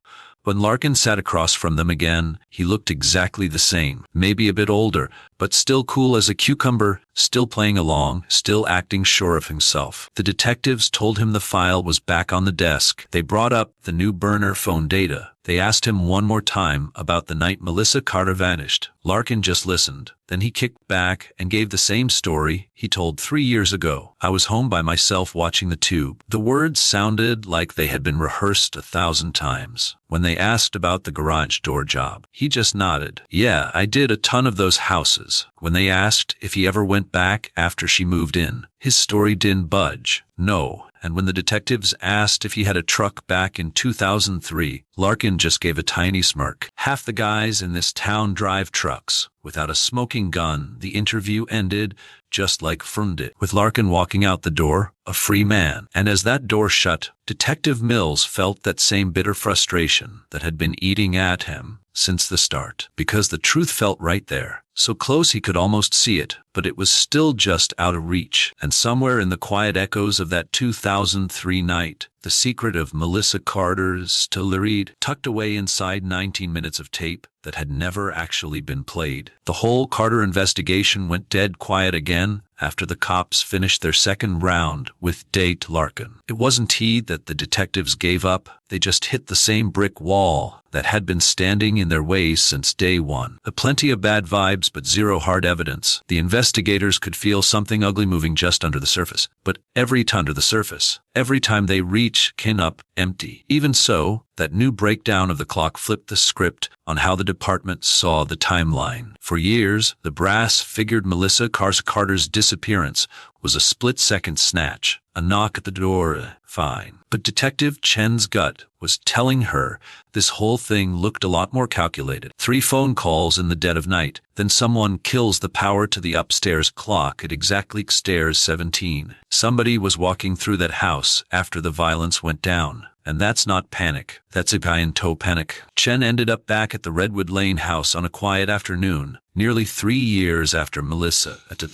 When Larkin sat across from them again, he looked exactly the same, maybe a bit older, but still cool as a cucumber, still playing along, still acting sure of himself. The detectives told him the file was back on the desk. They brought up the new burner phone data. They asked him one more time about the night Melissa Carter vanished. Larkin just listened. Then he kicked back and gave the same story he told 3 years ago. I was home by myself watching the tube. The words sounded like they had been rehearsed 1,000 times. When they asked about the garage door job, he just nodded. Yeah, I did a ton of those houses. When they asked if he ever went back after she moved in, his story didn't budge. No. And when the detectives asked if he had a truck back in 2003, Larkin just gave a tiny smirk. Half the guys in this town drive trucks. Without a smoking gun, the interview ended just like from did, with Larkin walking out the door, a free man. And as that door shut, Detective Mills felt that same bitter frustration that had been eating at him since the start, because the truth felt right there, so close he could almost see it, but it was still just out of reach. And somewhere in the quiet echoes of that 2003 night, the secret of Melissa Carter's still read, tucked away inside 19 minutes of tape that had never actually been played. The whole Carter investigation went dead quiet again after the cops finished their second round with David Larkin. It wasn't that the detectives gave up. They just hit the same brick wall that had been standing in their way since day one. Plenty of bad vibes, but zero hard evidence. The investigators could feel something ugly moving just under the surface. But every time they reach came up empty. Even so, that new breakdown of the clock flipped the script on how the department saw the timeline. For years, the brass figured Melissa Carter's disappearance was a split-second snatch, a knock at the door, fine. But Detective Chen's gut was telling her this whole thing looked a lot more calculated. 3 phone calls in the dead of night, then someone kills the power to the upstairs clock at exactly stairs 17. Somebody was walking through that house after the violence went down. And that's not panic. That's a guy in tow panic. Chen ended up back at the Redwood Lane house on a quiet afternoon, nearly 3 years after Melissa at the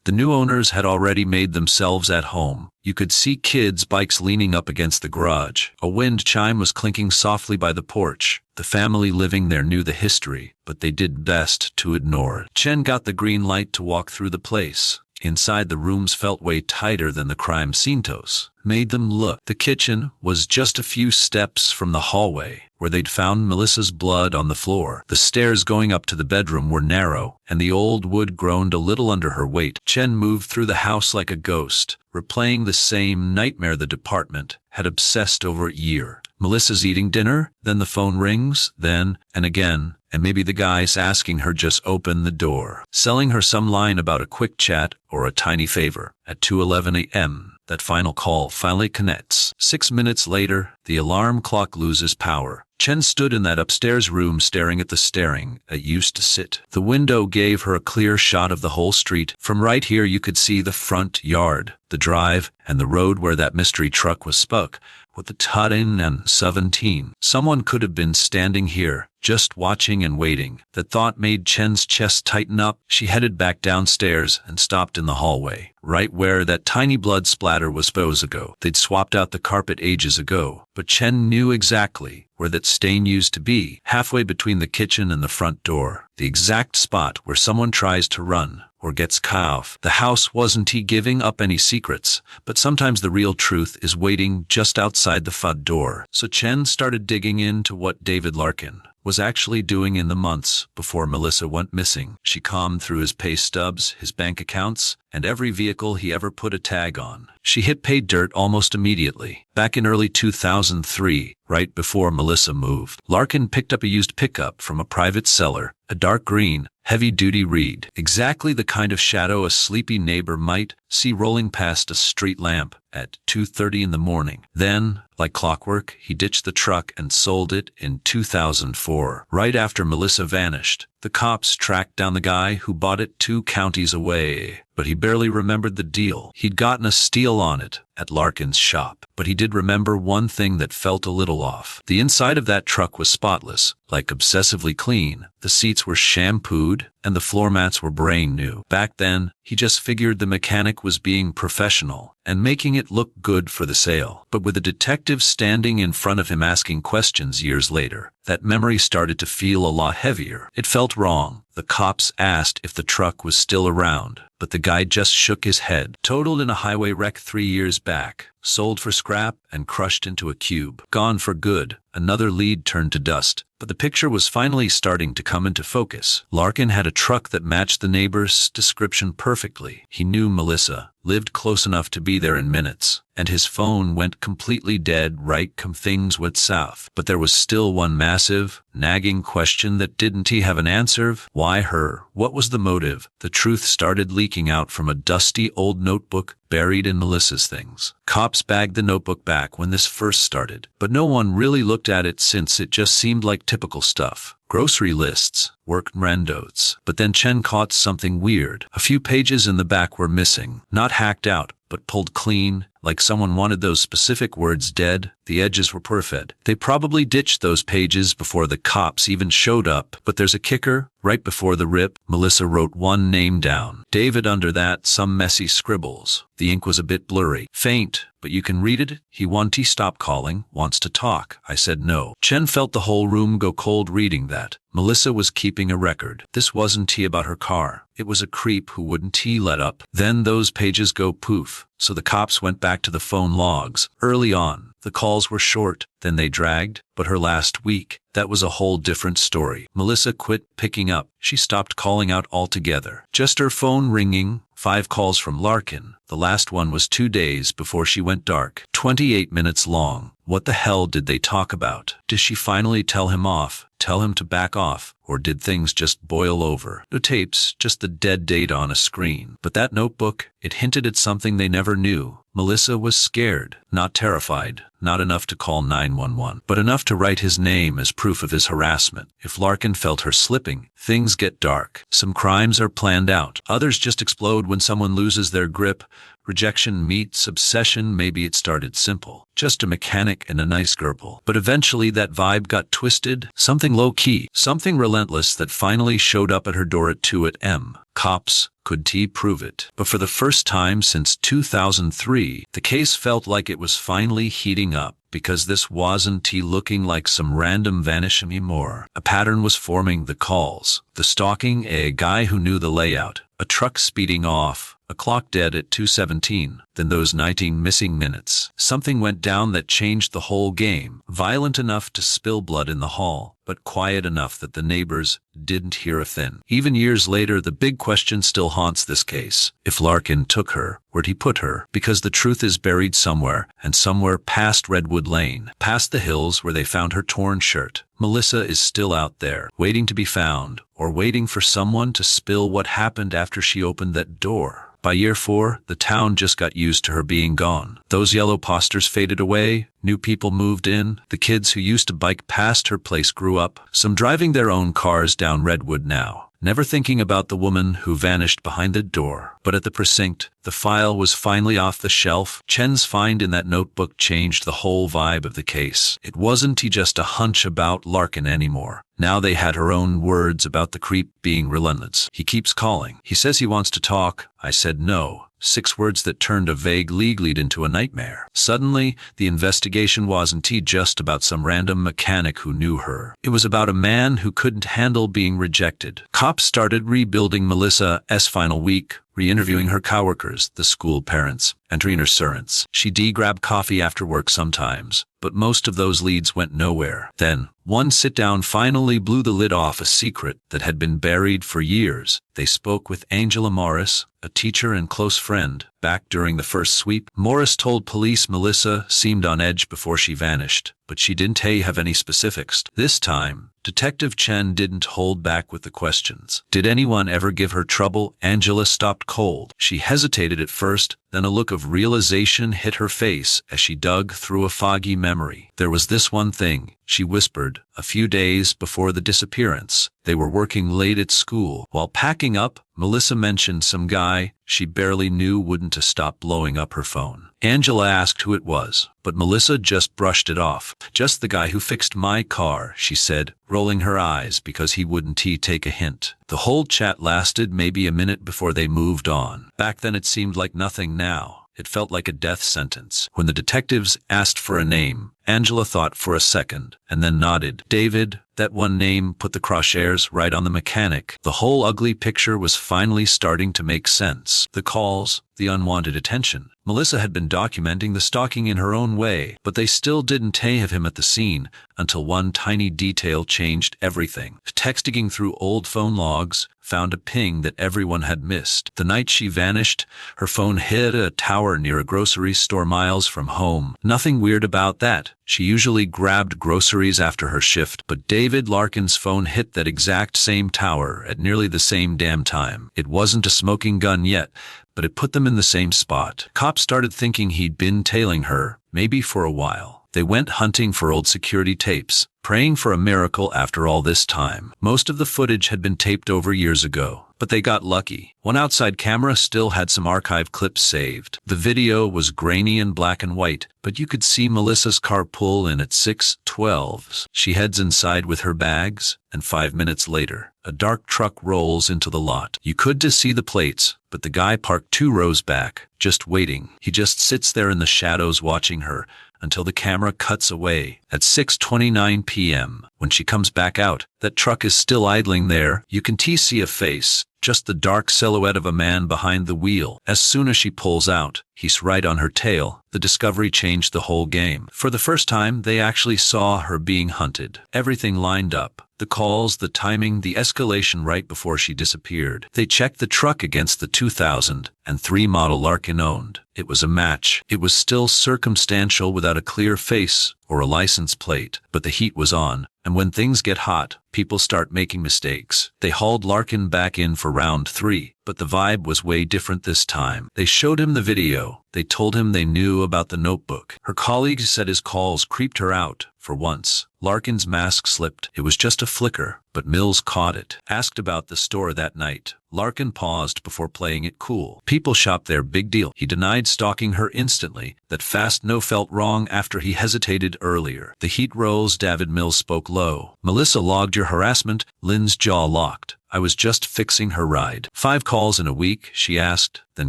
The new owners had already made themselves at home. You could see kids' bikes leaning up against the garage. A wind chime was clinking softly by the porch. The family living there knew the history, but they did best to ignore it. Chen got the green light to walk through the place. Inside, the rooms felt way tighter than the crime scenes made them look. The kitchen was just a few steps from the hallway where they'd found Melissa's blood on the floor. The stairs going up to the bedroom were narrow, and the old wood groaned a little under her weight. Chen moved through the house like a ghost, replaying the same nightmare the department had obsessed over a year. Melissa's eating dinner, then the phone rings, then, and again, and maybe the guy's asking her just open the door, selling her some line about a quick chat or a tiny favor. At 2:11 a.m., that final call finally connects. 6 minutes later, the alarm clock loses power. Chen stood in that upstairs room staring at the staring it used to sit. The window gave her a clear shot of the whole street. From right here you could see the front yard, the drive, and the road where that mystery truck was stuck with the Tudin and 17. Someone could have been standing here, just watching and waiting. That thought made Chen's chest tighten up. She headed back downstairs and stopped in the hallway, right where that tiny blood splatter was supposed to go. They'd swapped out the carpet ages ago, but Chen knew exactly where that stain used to be, halfway between the kitchen and the front door, the exact spot where someone tries to run or gets cut off. The house wasn't giving up any secrets, but sometimes the real truth is waiting just outside the front door. So Chen started digging into what David Larkin was actually doing in the months before Melissa went missing. She combed through his pay stubs, his bank accounts, and every vehicle he ever put a tag on. She hit pay dirt almost immediately. Back in early 2003, right before Melissa moved, Larkin picked up a used pickup from a private seller A dark green, heavy-duty reed. Exactly the kind of shadow a sleepy neighbor might see rolling past a street lamp at 2:30 in the morning. Then, like clockwork, he ditched the truck and sold it in 2004. Right after Melissa vanished, the cops tracked down the guy who bought it 2 counties away. But he barely remembered the deal. He'd gotten a steal on it at Larkin's shop. But he did remember one thing that felt a little off. The inside of that truck was spotless, like obsessively clean. The seats were shampooed, and the floor mats were brand new. Back then, he just figured the mechanic was being professional and making it look good for the sale. But with a detective standing in front of him asking questions years later, that memory started to feel a lot heavier. It felt wrong. The cops asked if the truck was still around, but the guy just shook his head. Totaled in a highway wreck 3 years back. Sold for scrap and crushed into a cube. Gone for good. Another lead turned to dust. But the picture was finally starting to come into focus. Larkin had a truck that matched the neighbor's description perfectly. He knew Melissa, lived close enough to be there in minutes, and his phone went completely dead right come things went south. But there was still one massive, nagging question that didn't he have an answer? Why her? What was the motive? The truth started leaking out from a dusty old notebook buried in Melissa's things. Cops bagged the notebook back when this first started, but no one really looked at it since it just seemed like typical stuff. Grocery lists, work randotes. But then Chen caught something weird. A few pages in the back were missing. Not hacked out, but pulled clean, like someone wanted those specific words dead. The edges were perfect. They probably ditched those pages before the cops even showed up. But there's a kicker. Right before the rip, Melissa wrote one name down. David under that, some messy scribbles. The ink was a bit blurry. Faint, but you can read it. He wants to stop calling, wants to talk. I said no. Chen felt the whole room go cold reading that. Melissa was keeping a record. This wasn't tea about her car. It was a creep who wouldn't he let up. Then those pages go poof. So the cops went back to the phone logs. Early on, the calls were short, then they dragged. But her last week, that was a whole different story. Melissa quit picking up. She stopped calling out altogether. Just her phone ringing. 5 calls from Larkin. The last one was 2 days before she went dark. 28 minutes long. What the hell did they talk about? Did she finally tell him off? Tell him to back off? Or did things just boil over? No tapes, just the dead date on a screen. But that notebook, it hinted at something they never knew. Melissa was scared, not terrified, not enough to call 911, but enough to write his name as proof of his harassment. If Larkin felt her slipping, things get dark. Some crimes are planned out. Others just explode when someone loses their grip. Rejection meets obsession. Maybe it started simple, just a mechanic and a nice girl. But eventually that vibe got twisted. Something low-key, something relentless that finally showed up at her door at 2 a.m. Cops, could T prove it? But for the first time since 2003, the case felt like it was finally heating up. Because this wasn't T looking like some random vanish anymore. A pattern was forming. The calls, the stalking, a guy who knew the layout, a truck speeding off, a clock dead at 2:17, then those 19 missing minutes. Something went down that changed the whole game. Violent enough to spill blood in the hall, but quiet enough that the neighbors didn't hear a thing. Even years later, the big question still haunts this case. If Larkin took her, where'd he put her? Because the truth is buried somewhere, and somewhere past Redwood Lane, past the hills where they found her torn shirt. Melissa is still out there, waiting to be found, or waiting for someone to spill what happened after she opened that door. By year 4, the town just got used to her being gone. Those yellow posters faded away, new people moved in, the kids who used to bike past her place grew up, some driving their own cars down Redwood now, never thinking about the woman who vanished behind the door. But at the precinct, the file was finally off the shelf. Chen's find in that notebook changed the whole vibe of the case. It wasn't just a hunch about Larkin anymore. Now they had her own words about the creep being relentless. He keeps calling. He says he wants to talk. I said no. 6 words that turned a vague lead into a nightmare. Suddenly, the investigation wasn't just about some random mechanic who knew her. It was about a man who couldn't handle being rejected. Cops started rebuilding Melissa's final week, re-interviewing her coworkers, the school parents, entering her servants. She grabbed coffee after work sometimes, but most of those leads went nowhere. Then, one sit-down finally blew the lid off a secret that had been buried for years. They spoke with Angela Morris, a teacher and close friend, back during the first sweep. Morris told police Melissa seemed on edge before she vanished, but she didn't have any specifics. This time, Detective Chen didn't hold back with the questions. Did anyone ever give her trouble? Angela stopped cold. She hesitated at first, then a look of realization hit her face as she dug through a foggy memory. There was this one thing, she whispered, a few days before the disappearance. They were working late at school. While packing up, Melissa mentioned some guy she barely knew wouldn't to stop blowing up her phone. Angela asked who it was, but Melissa just brushed it off. Just the guy who fixed my car, she said, rolling her eyes because he wouldn't take a hint. The whole chat lasted maybe a minute before they moved on. Back then it seemed like nothing now. It felt like a death sentence. When the detectives asked for a name, Angela thought for a second, and then nodded. David, that one name put the crosshairs right on the mechanic. The whole ugly picture was finally starting to make sense. The calls, the unwanted attention. Melissa had been documenting the stalking in her own way, but they still didn't have him at the scene until one tiny detail changed everything. Texting through old phone logs, found a ping that everyone had missed. The night she vanished, her phone hit a tower near a grocery store miles from home. Nothing weird about that. She usually grabbed groceries after her shift, but David Larkin's phone hit that exact same tower at nearly the same damn time. It wasn't a smoking gun yet, but it put them in the same spot. Cops started thinking he'd been tailing her, maybe for a while. They went hunting for old security tapes, praying for a miracle after all this time. Most of the footage had been taped over years ago, but they got lucky. One outside camera still had some archive clips saved. The video was grainy and black and white, but you could see Melissa's car pull in at 6:12. She heads inside with her bags, and 5 minutes later, a dark truck rolls into the lot. You could see the plates, but the guy parked 2 rows back, just waiting. He just sits there in the shadows watching her, until the camera cuts away. At 6:29 p.m., when she comes back out, that truck is still idling there. You can see a face, just the dark silhouette of a man behind the wheel. As soon as she pulls out, he's right on her tail. The discovery changed the whole game. For the first time, they actually saw her being hunted. Everything lined up. The calls, the timing, the escalation right before she disappeared. They checked the truck against the 2003 model Larkin owned. It was a match. It was still circumstantial without a clear face or a license plate, but the heat was on, and when things get hot, people start making mistakes. They hauled Larkin back in for round 3, but the vibe was way different this time. They showed him the video. They told him they knew about the notebook. Her colleagues said his calls creeped her out. For once, Larkin's mask slipped. It was just a flicker, but Mills caught it. Asked about the store that night, Larkin paused before playing it cool. People shop there, big deal. He denied stalking her instantly. That fast no felt wrong after he hesitated earlier. The heat rose. David Mills spoke low. Melissa logged your harassment. Lynn's jaw locked. I was just fixing her ride. 5 calls in a week, she asked, then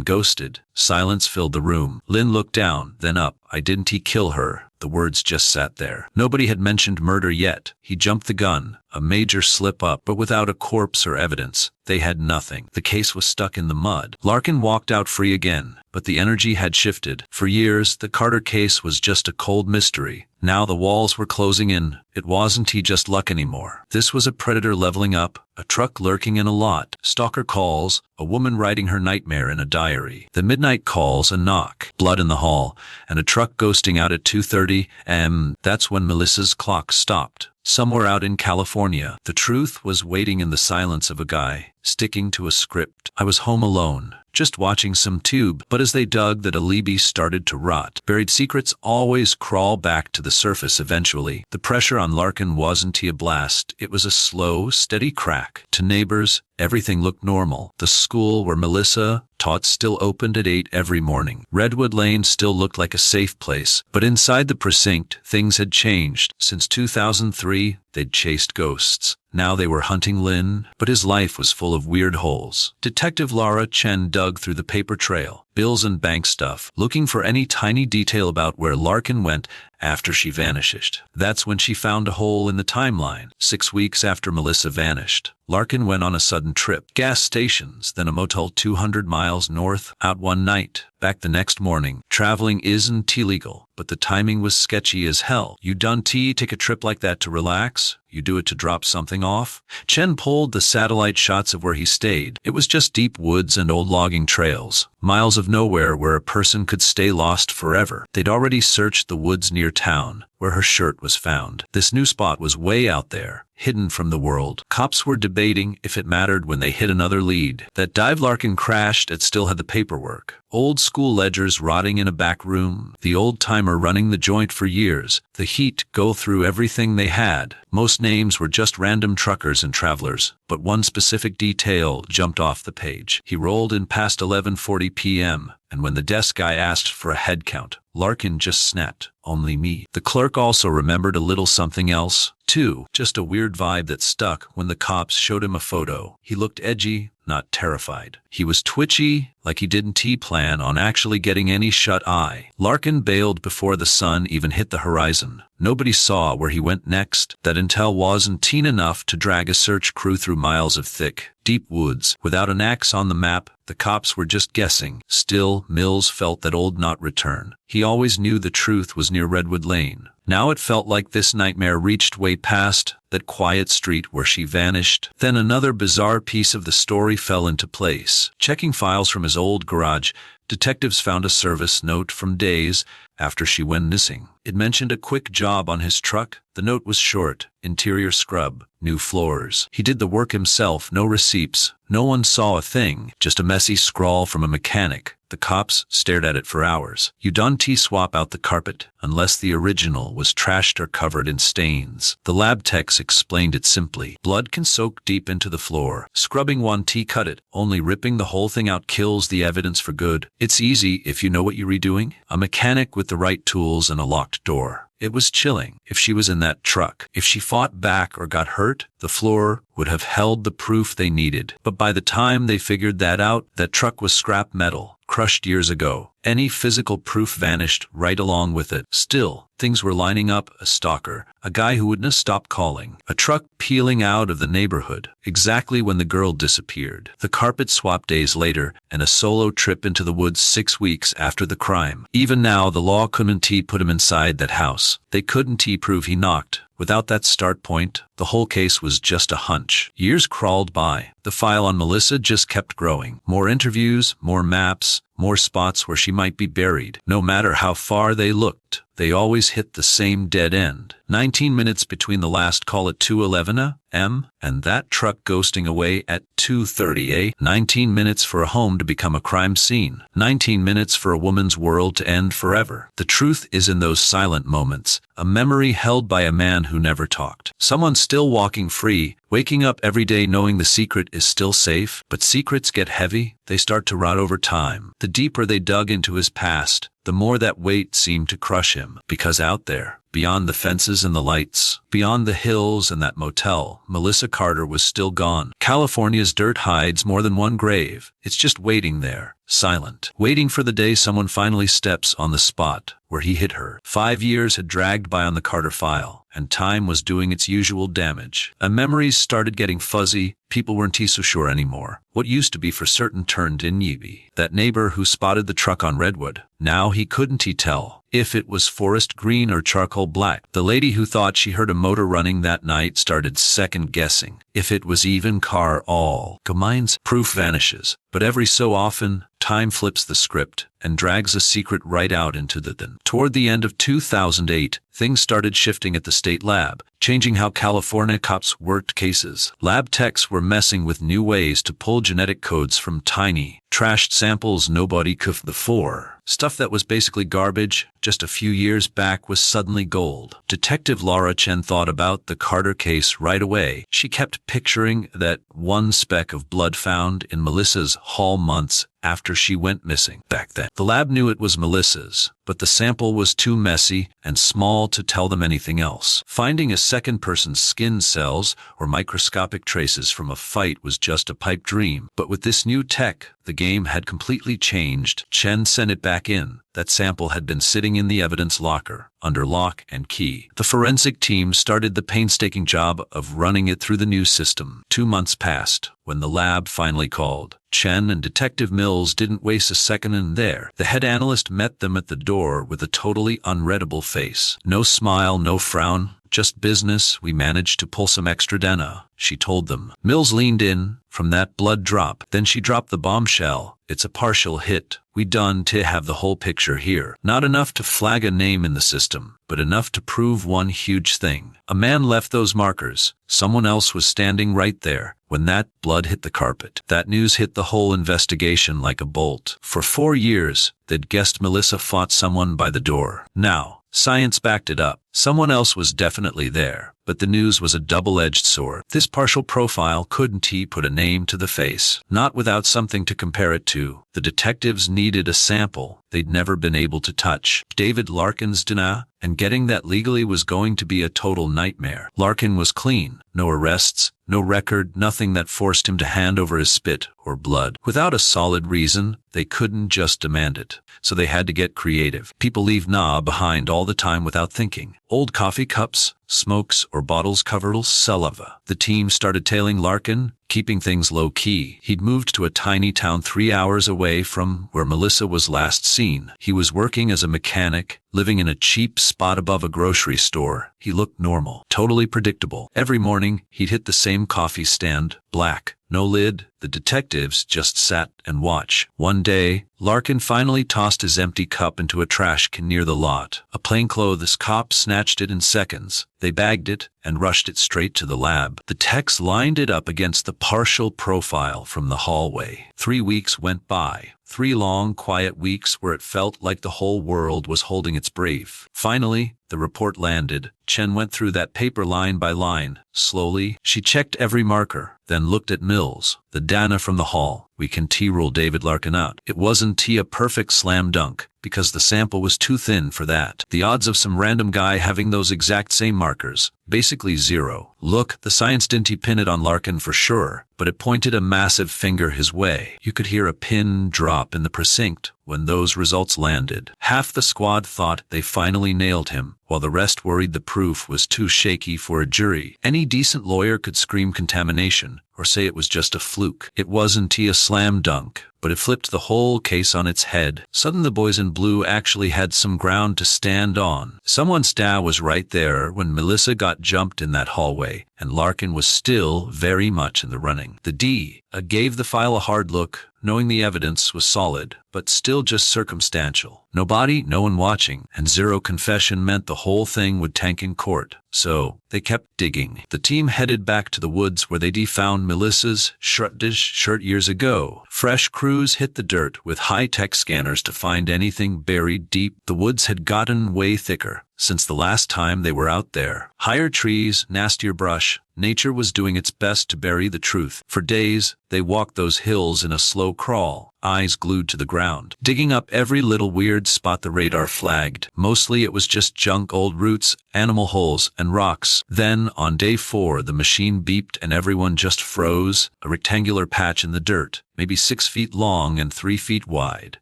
ghosted. Silence filled the room. Lynn looked down, then up. I didn't kill her. The words just sat there. Nobody had mentioned murder yet. He jumped the gun. A major slip-up, but without a corpse or evidence. They had nothing. The case was stuck in the mud. Larkin walked out free again, but the energy had shifted. For years, the Carter case was just a cold mystery. Now the walls were closing in. It wasn't just luck anymore. This was a predator leveling up, a truck lurking in a lot, stalker calls, a woman writing her nightmare in a diary. The midnight calls, a knock, blood in the hall, and a truck ghosting out at 2:30 am. That's when Melissa's clock stopped. Somewhere out in California, the truth was waiting in the silence of a guy, sticking to a script. I was home alone, just watching some tube, but as they dug, that alibi started to rot. Buried secrets always crawl back to the surface eventually. The pressure on Larkin wasn't a blast. It was a slow, steady crack. To neighbors, everything looked normal. The school where Melissa taught still opened at 8 every morning. Redwood Lane still looked like a safe place, but inside the precinct, things had changed. Since 2003, they'd chased ghosts. Now they were hunting Lynn, but his life was full of weird holes. Detective Laura Chen dug through the paper trail, bills and bank stuff, looking for any tiny detail about where Larkin went after she vanished. That's when she found a hole in the timeline. 6 weeks after Melissa vanished, Larkin went on a sudden trip. Gas stations, then a motel 200 miles north, out one night, back the next morning. Traveling isn't illegal, but the timing was sketchy as hell. You don't take a trip like that to relax. You do it to drop something off. Chen pulled the satellite shots of where he stayed. It was just deep woods and old logging trails, miles of nowhere where a person could stay lost forever. They'd already searched the woods near town, where her shirt was found. This new spot was way out there, hidden from the world. Cops were debating if it mattered when they hit another lead. That dive Larkin crashed at still had the paperwork. Old school ledgers rotting in a back room. The old-timer running the joint for years. The heat go through everything they had. Most names were just random truckers and travelers, but one specific detail jumped off the page. He rolled in past 11:40 p.m., and when the desk guy asked for a head count, Larkin just snapped, "Only me." The clerk also remembered a little something else, too. Just a weird vibe that stuck when the cops showed him a photo. He looked edgy, not terrified. He was twitchy, like he didn't plan on actually getting any shut-eye. Larkin bailed before the sun even hit the horizon. Nobody saw where he went next. That intel wasn't enough to drag a search crew through miles of thick, deep woods. Without an axe on the map, the cops were just guessing. Still, Mills felt that old not return. He always knew the truth was near Redwood Lane. Now it felt like this nightmare reached way past that quiet street where she vanished. Then another bizarre piece of the story fell into place. Checking files from his old garage, detectives found a service note from days after she went missing. It mentioned a quick job on his truck. The note was short: interior scrub, new floors. He did the work himself, no receipts. No one saw a thing, just a messy scrawl from a mechanic. The cops stared at it for hours. You don't swap out the carpet unless the original was trashed or covered in stains. The lab techs explained it simply. Blood can soak deep into the floor. Scrubbing one cut it. Only ripping the whole thing out kills the evidence for good. It's easy if you know what you're redoing. A mechanic with the right tools and a locked door. It was chilling. If she was in that truck, if she fought back or got hurt, the floor would have held the proof they needed. But by the time they figured that out, that truck was scrap metal, crushed years ago. Any physical proof vanished right along with it. Still, things were lining up. A stalker, a guy who wouldn't stop calling, a truck peeling out of the neighborhood, exactly when the girl disappeared. The carpet swap days later, and a solo trip into the woods 6 weeks after the crime. Even now, the law couldn't put him inside that house. They couldn't prove he knocked. Without that start point, the whole case was just a hunch. Years crawled by. The file on Melissa just kept growing. More interviews, more maps, more spots where she might be buried. No matter how far they looked, they always hit the same dead end. 19 minutes between the last call at 2:11 a.m. and that truck ghosting away at 2:30 a.m. 19 minutes for a home to become a crime scene. 19 minutes for a woman's world to end forever. The truth is in those silent moments, a memory held by a man who never talked. Someone still walking free, waking up every day knowing the secret is still safe. But secrets get heavy. They start to rot over time. The deeper they dug into his past, the more that weight seemed to crush him. Because out there, beyond the fences and the lights, beyond the hills and that motel, Melissa Carter was still gone. California's dirt hides more than one grave. It's just waiting there, silent, waiting for the day someone finally steps on the spot where he hit her. 5 years had dragged by on the Carter file, and time was doing its usual damage. Memories started getting fuzzy. People weren't so sure anymore. What used to be for certain turned ineasy. That neighbor who spotted the truck on Redwood, now he couldn't tell if it was forest green or charcoal black. The lady who thought she heard a motor running that night started second-guessing if it was even car all. Combines, proof vanishes, but every so often, time flips the script and drags a secret right out into the thin. Toward the end of 2008, things started shifting at the state lab, changing how California cops worked cases. Lab techs were messing with new ways to pull genetic codes from tiny, trashed samples nobody could before. Stuff that was basically garbage just a few years back was suddenly gold. Detective Laura Chen thought about the Carter case right away. She kept picturing that one speck of blood found in Melissa's hall months after she went missing. Back then, the lab knew it was Melissa's, but the sample was too messy and small to tell them anything else. Finding a second person's skin cells or microscopic traces from a fight was just a pipe dream. But with this new tech, the game had completely changed. Chen sent it back in. That sample had been sitting in the evidence locker, under lock and key. The forensic team started the painstaking job of running it through the new system. 2 months passed. When the lab finally called, Chen and Detective Mills didn't waste a second in there. The head analyst met them at the door with a totally unreadable face. No smile, no frown, just business. We managed to pull some extra dana," she told them. Mills leaned in. "From that blood drop." Then she dropped the bombshell. "It's a partial hit. We done to have the whole picture here. Not enough to flag a name in the system, but enough to prove one huge thing. A man left those markers. Someone else was standing right there when that blood hit the carpet." That news hit the whole investigation like a bolt. For 4 years, they'd guessed Melissa fought someone by the door. Now, science backed it up. Someone else was definitely there. But the news was a double-edged sword. This partial profile couldn't put a name to the face, not without something to compare it to. The detectives needed a sample they'd never been able to touch. David Larkin's DNA, and getting that legally was going to be a total nightmare. Larkin was clean. No arrests, no record, nothing that forced him to hand over his spit or blood. Without a solid reason, they couldn't just demand it. So they had to get creative. People leave Na behind all the time without thinking. Old coffee cups, smokes, or bottles covered with saliva. The team started tailing Larkin, keeping things low-key. He'd moved to a tiny town 3 hours away from where Melissa was last seen. He was working as a mechanic, living in a cheap spot above a grocery store. He looked normal, totally predictable. Every morning, he'd hit the same coffee stand, black, no lid. The detectives just sat and watched. One day, Larkin finally tossed his empty cup into a trash can near the lot. A plainclothes cop snatched it in seconds. They bagged it and rushed it straight to the lab. The techs lined it up against the partial profile from the hallway. 3 weeks went by. 3 long, quiet weeks where it felt like the whole world was holding its breath. Finally, the report landed. Chen went through that paper line by line. Slowly, she checked every marker, then looked at Mills. The data from the hall. "We can rule David Larkin out." It wasn't a perfect slam dunk, because the sample was too thin for that. The odds of some random guy having those exact same markers, basically 0. Look, the science didn't pin it on Larkin for sure, but it pointed a massive finger his way. You could hear a pin drop in the precinct when those results landed. Half the squad thought they finally nailed him, while the rest worried the proof was too shaky for a jury. Any decent lawyer could scream contamination, or say it was just a fluke. It wasn't a slam dunk, but it flipped the whole case on its head. Suddenly the boys in blue actually had some ground to stand on. Someone's dad was right there when Melissa got jumped in that hallway, and Larkin was still very much in the running. The D gave the file a hard look, knowing the evidence was solid, but still just circumstantial. No body, no one watching, and 0 confession meant the whole thing would tank in court. So, they kept digging. The team headed back to the woods where they'd found Melissa's shirt years ago. Fresh crews hit the dirt with high-tech scanners to find anything buried deep. The woods had gotten way thicker since the last time they were out there. Higher trees, nastier brush. Nature was doing its best to bury the truth. For days, they walked those hills in a slow crawl, eyes glued to the ground, digging up every little weird spot the radar flagged. Mostly it was just junk, old roots, animal holes, and rocks. Then, on day 4, the machine beeped and everyone just froze. A rectangular patch in the dirt, maybe 6 feet long and 3 feet wide.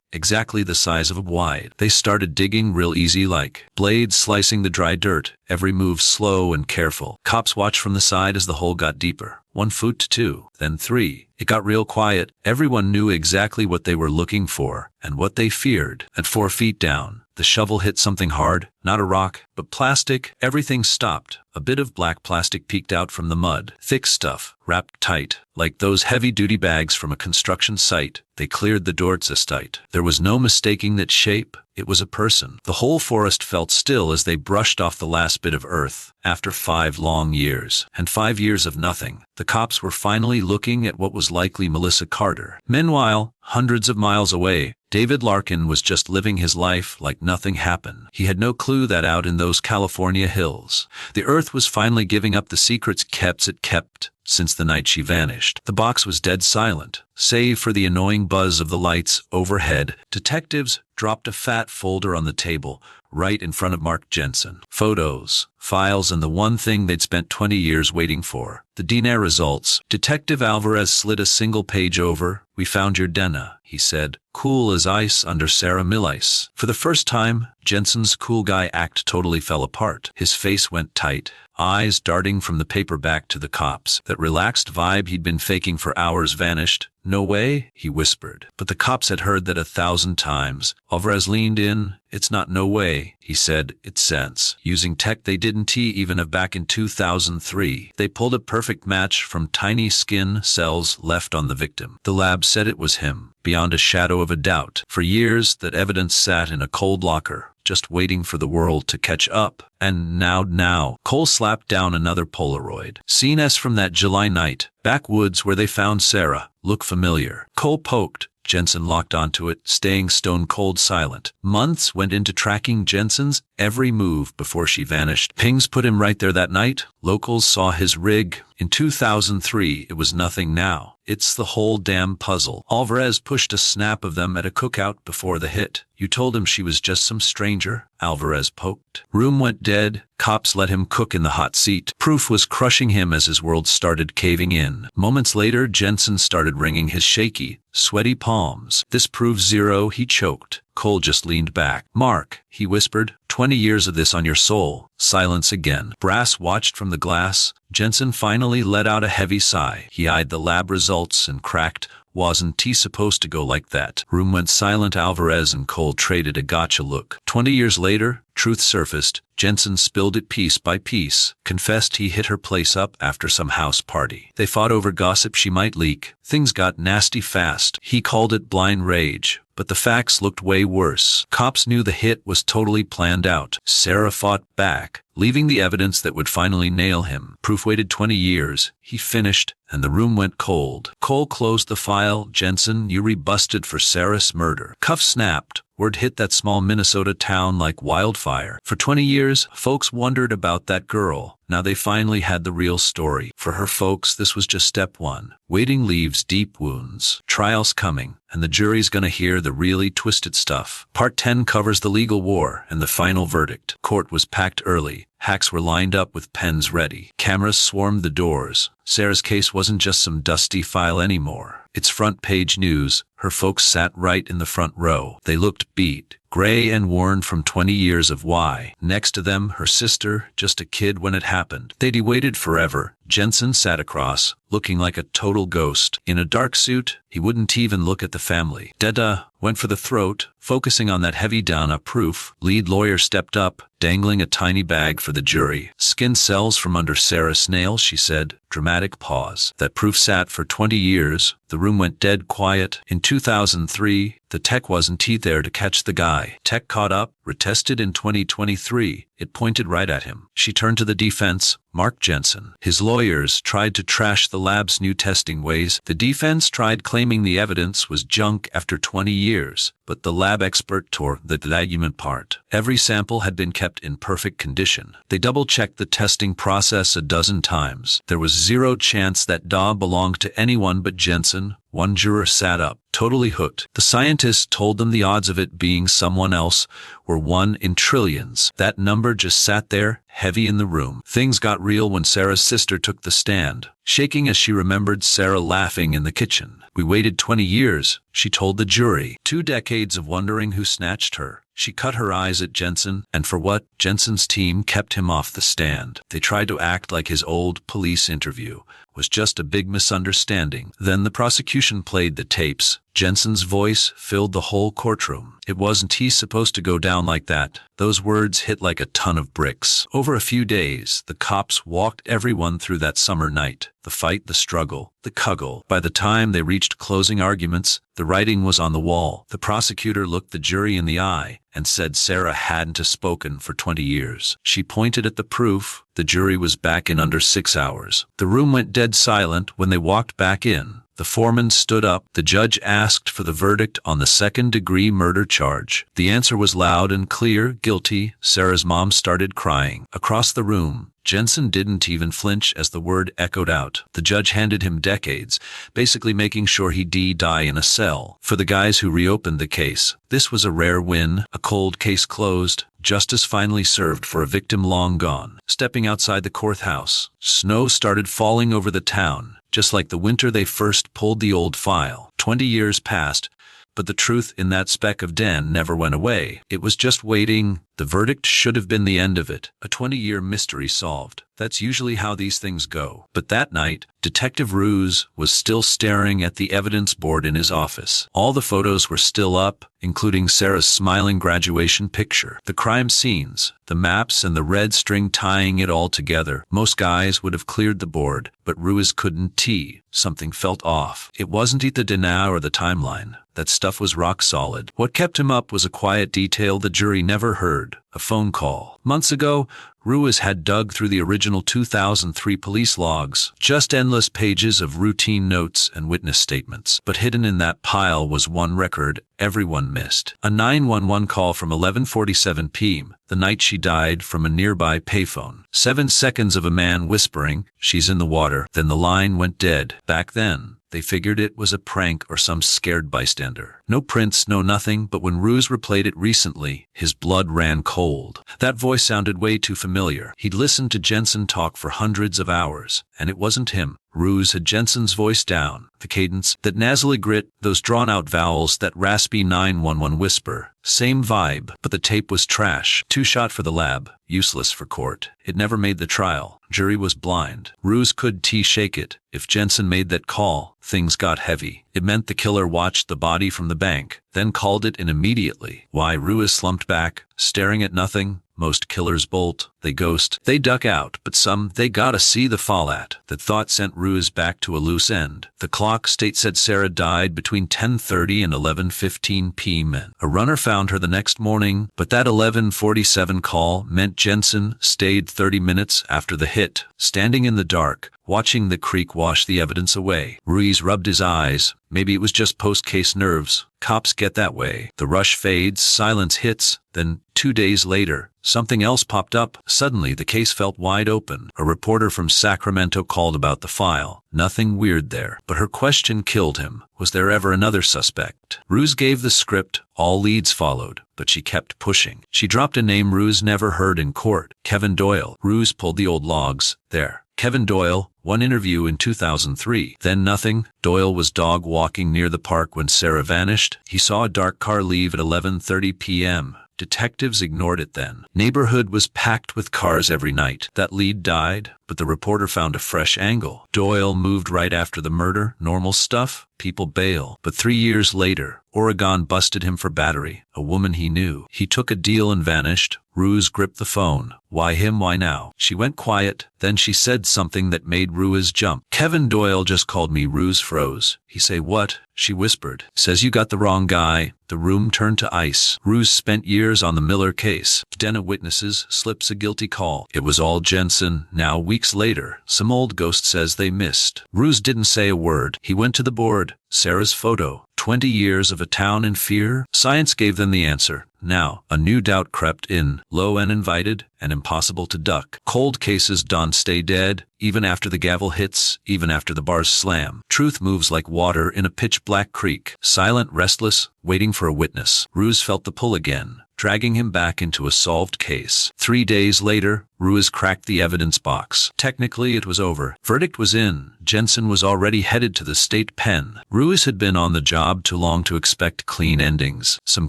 Exactly the size of a wide. They started digging real easy, like blades slicing the dry dirt, every move slow and careful. Cops watched from the side as the hole got deeper. 1 foot to 2, then 3. It got real quiet. Everyone knew exactly what they were looking for and what they feared. At 4 feet down, the shovel hit something hard, not a rock, but plastic. Everything stopped. A bit of black plastic peeked out from the mud. Thick stuff, wrapped tight, like those heavy-duty bags from a construction site. They cleared the dirt tight. There was no mistaking that shape. It was a person. The whole forest felt still as they brushed off the last bit of earth. After 5 long years, and 5 years of nothing, the cops were finally looking at what was likely Melissa Carter. Meanwhile, hundreds of miles away, David Larkin was just living his life like nothing happened. He had no clue that out in those California hills, the earth was finally giving up the secrets it kept since the night she vanished. The box was dead silent, save for the annoying buzz of the lights overhead. Detectives dropped a fat folder on the table, right in front of Mark Jensen. Photos, files, and the one thing they'd spent 20 years waiting for. The DNA results. Detective Alvarez slid a single page over. "We found your DNA," he said, cool as ice under Sarah Millice. For the first time, Jensen's cool guy act totally fell apart. His face went tight, eyes darting from the paperback to the cops. That relaxed vibe he'd been faking for hours vanished. "No way," he whispered. But the cops had heard that 1,000 times. Alvarez leaned in. "It's not no way," he said. "It's sense." Using tech they didn't even have back in 2003. They pulled a perfect match from tiny skin cells left on the victim. The lab said it was him, beyond a shadow of a doubt. For years, that evidence sat in a cold locker, just waiting for the world to catch up. And now, Cole slapped down another Polaroid. Seen as from that July night, backwoods where they found Sarah. Look familiar. Cole poked. Jensen locked onto it, staying stone-cold silent. Months went into tracking Jensen's every move before she vanished. Pings put him right there that night. Locals saw his rig. In 2003, it was nothing now. It's the whole damn puzzle. Alvarez pushed a snap of them at a cookout before the hit. "You told him she was just some stranger?" Alvarez poked. Room went dead. Cops let him cook in the hot seat. Proof was crushing him as his world started caving in. Moments later, Jensen started wringing his shaky, sweaty palms. "This proves zero," he choked. Cole just leaned back. "Mark," he whispered, 20 years of this on your soul." Silence again. Brass watched from the glass. Jensen finally let out a heavy sigh. He eyed the lab results and cracked. "Wasn't he supposed to go like that?" Room went silent. Alvarez and Cole traded a gotcha look. 20 years later, truth surfaced. Jensen spilled it piece by piece. Confessed he hit her place up after some house party. They fought over gossip she might leak. Things got nasty fast. He called it blind rage. But the facts looked way worse. Cops knew the hit was totally planned out. Sarah fought back, leaving the evidence that would finally nail him. Proof waited 20 years. He finished, and the room went cold. Cole closed the file. "Jensen, you rebusted for Sarah's murder." Cuff snapped. Word hit that small Minnesota town like wildfire. For 20 years, folks wondered about that girl. Now they finally had the real story. For her folks, this was just step one. Waiting leaves deep wounds. Trial's coming, and the jury's gonna hear the really twisted stuff. Part 10 covers the legal war and the final verdict. Court was packed early. Hacks were lined up with pens ready. Cameras swarmed the doors. Sarah's case wasn't just some dusty file anymore. It's front-page news. Her folks sat right in the front row. They looked beat, gray and worn from 20 years of why. Next to them, her sister, just a kid when it happened. They'd waited forever. Jensen sat across, looking like a total ghost. In a dark suit, he wouldn't even look at the family. Dada went for the throat, focusing on that heavy down-up proof. Lead lawyer stepped up, dangling a tiny bag for the jury. "Skin cells from under Sarah's nail," she said. Dramatic pause. That proof sat for 20 years. The room went dead quiet. In 2003, the tech wasn't there to catch the guy. Tech caught up, retested in 2023. It pointed right at him. She turned to the defense. Mark Jensen. His lawyers tried to trash the lab's new testing ways. The defense tried claiming the evidence was junk after 20 years. But the lab expert tore the argument apart. Every sample had been kept in perfect condition. They double-checked the testing process a dozen times. There was zero chance that dog belonged to anyone but Jensen. One juror sat up, totally hooked. The scientists told them the odds of it being someone else were 1 in trillions. That number just sat there, heavy in the room. Things got real when Sarah's sister took the stand, shaking as she remembered Sarah laughing in the kitchen. "We waited 20 years, she told the jury. 2 decades of wondering who snatched her." She cut her eyes at Jensen, and for what? Jensen's team kept him off the stand. They tried to act like his old police interview was just a big misunderstanding. Then the prosecution played the tapes. Jensen's voice filled the whole courtroom. "It wasn't he supposed to go down like that." Those words hit like a ton of bricks. Over a few days, the cops walked everyone through that summer night. The fight, the struggle, the cuggle. By the time they reached closing arguments, the writing was on the wall. The prosecutor looked the jury in the eye and said Sarah hadn't spoken for 20 years. She pointed at the proof. The jury was back in under 6 hours. The room went dead silent when they walked back in. The foreman stood up. The judge asked for the verdict on the second-degree murder charge. The answer was loud and clear, guilty. Sarah's mom started crying. Across the room, Jensen didn't even flinch as the word echoed out. The judge handed him decades, basically making sure he'd die in a cell. For the guys who reopened the case, this was a rare win, a cold case closed, justice finally served for a victim long gone. Stepping outside the courthouse, snow started falling over the town, just like the winter they first pulled the old file. 20 years passed, but the truth in that speck of den never went away. It was just waiting. The verdict should have been the end of it. A 20-year mystery solved. That's usually how these things go. But that night, Detective Ruse was still staring at the evidence board in his office. All the photos were still up, including Sarah's smiling graduation picture, the crime scenes, the maps, and the red string tying it all together. Most guys would have cleared the board, but Ruse couldn't. Something felt off. It wasn't the DNA or the timeline. That stuff was rock solid. What kept him up was a quiet detail the jury never heard: a phone call. Months ago, Ruiz had dug through the original 2003 police logs, just endless pages of routine notes and witness statements. But hidden in that pile was one record everyone missed: a 911 call from 11:47 p.m., the night she died, from a nearby payphone. 7 seconds of a man whispering, "She's in the water." Then the line went dead. Back then, they figured it was a prank or some scared bystander. No prints, no nothing, but when Ruse replayed it recently, his blood ran cold. That voice sounded way too familiar. He'd listened to Jensen talk for hundreds of hours, and it wasn't him. Ruse had Jensen's voice down. The cadence, that nasally grit, those drawn-out vowels, that raspy 911 whisper. Same vibe, but the tape was trash. Too shot for the lab, useless for court. It never made the trial. Jury was blind. Ruse could shake it. If Jensen made that call, things got heavy. It meant the killer watched the body from the bank, then called it in immediately. Why? Ruse slumped back, staring at nothing. Most killers bolt, they ghost, they duck out, but some, they gotta see the fallout. That thought sent Ruse back to a loose end. The clock said Sarah died between 10:30 and 11:15 p.m. A runner found her the next morning, but that 11:47 call meant Jensen stayed 30 minutes after the hit, standing in the dark, watching the creek wash the evidence away. Ruiz rubbed his eyes. Maybe it was just post-case nerves. Cops get that way. The rush fades, silence hits, then 2 days later, something else popped up. Suddenly the case felt wide open. A reporter from Sacramento called about the file. Nothing weird there, but her question killed him. Was there ever another suspect? Ruse gave the script. All leads followed, but she kept pushing. She dropped a name Ruse never heard in court: Kevin Doyle. Ruse pulled the old logs. There. Kevin Doyle, one interview in 2003. Then nothing. Doyle was dog walking near the park when Sarah vanished. He saw a dark car leave at 11:30 p.m. Detectives ignored it then. Neighborhood was packed with cars every night. That lead died, but the reporter found a fresh angle. Doyle moved right after the murder. Normal stuff. People bail. But 3 years later, Oregon busted him for battery. A woman he knew. He took a deal and vanished. Ruse gripped the phone. Why him? Why now? She went quiet. Then she said something that made Ruse jump. "Kevin Doyle just called me." Ruse froze. He say what? She whispered. "Says you got the wrong guy." The room turned to ice. Ruse spent years on the Miller case. Den of witnesses, slips a guilty call. It was all Jensen. Now, weeks later, some old ghost says they missed. Ruse didn't say a word. He went to the board. Sarah's photo. 20 years of a town in fear? Science gave them the answer. Now, a new doubt crept in, low and invited, and impossible to duck. Cold cases don't stay dead, even after the gavel hits, even after the bars slam. Truth moves like water in a pitch-black creek, silent, restless, waiting for a witness. Ruse felt the pull again, dragging him back into a solved case. 3 days later, Ruse cracked the evidence box. Technically, it was over. Verdict was in. Jensen was already headed to the state pen. Ruse had been on the job too long to expect clean endings. Some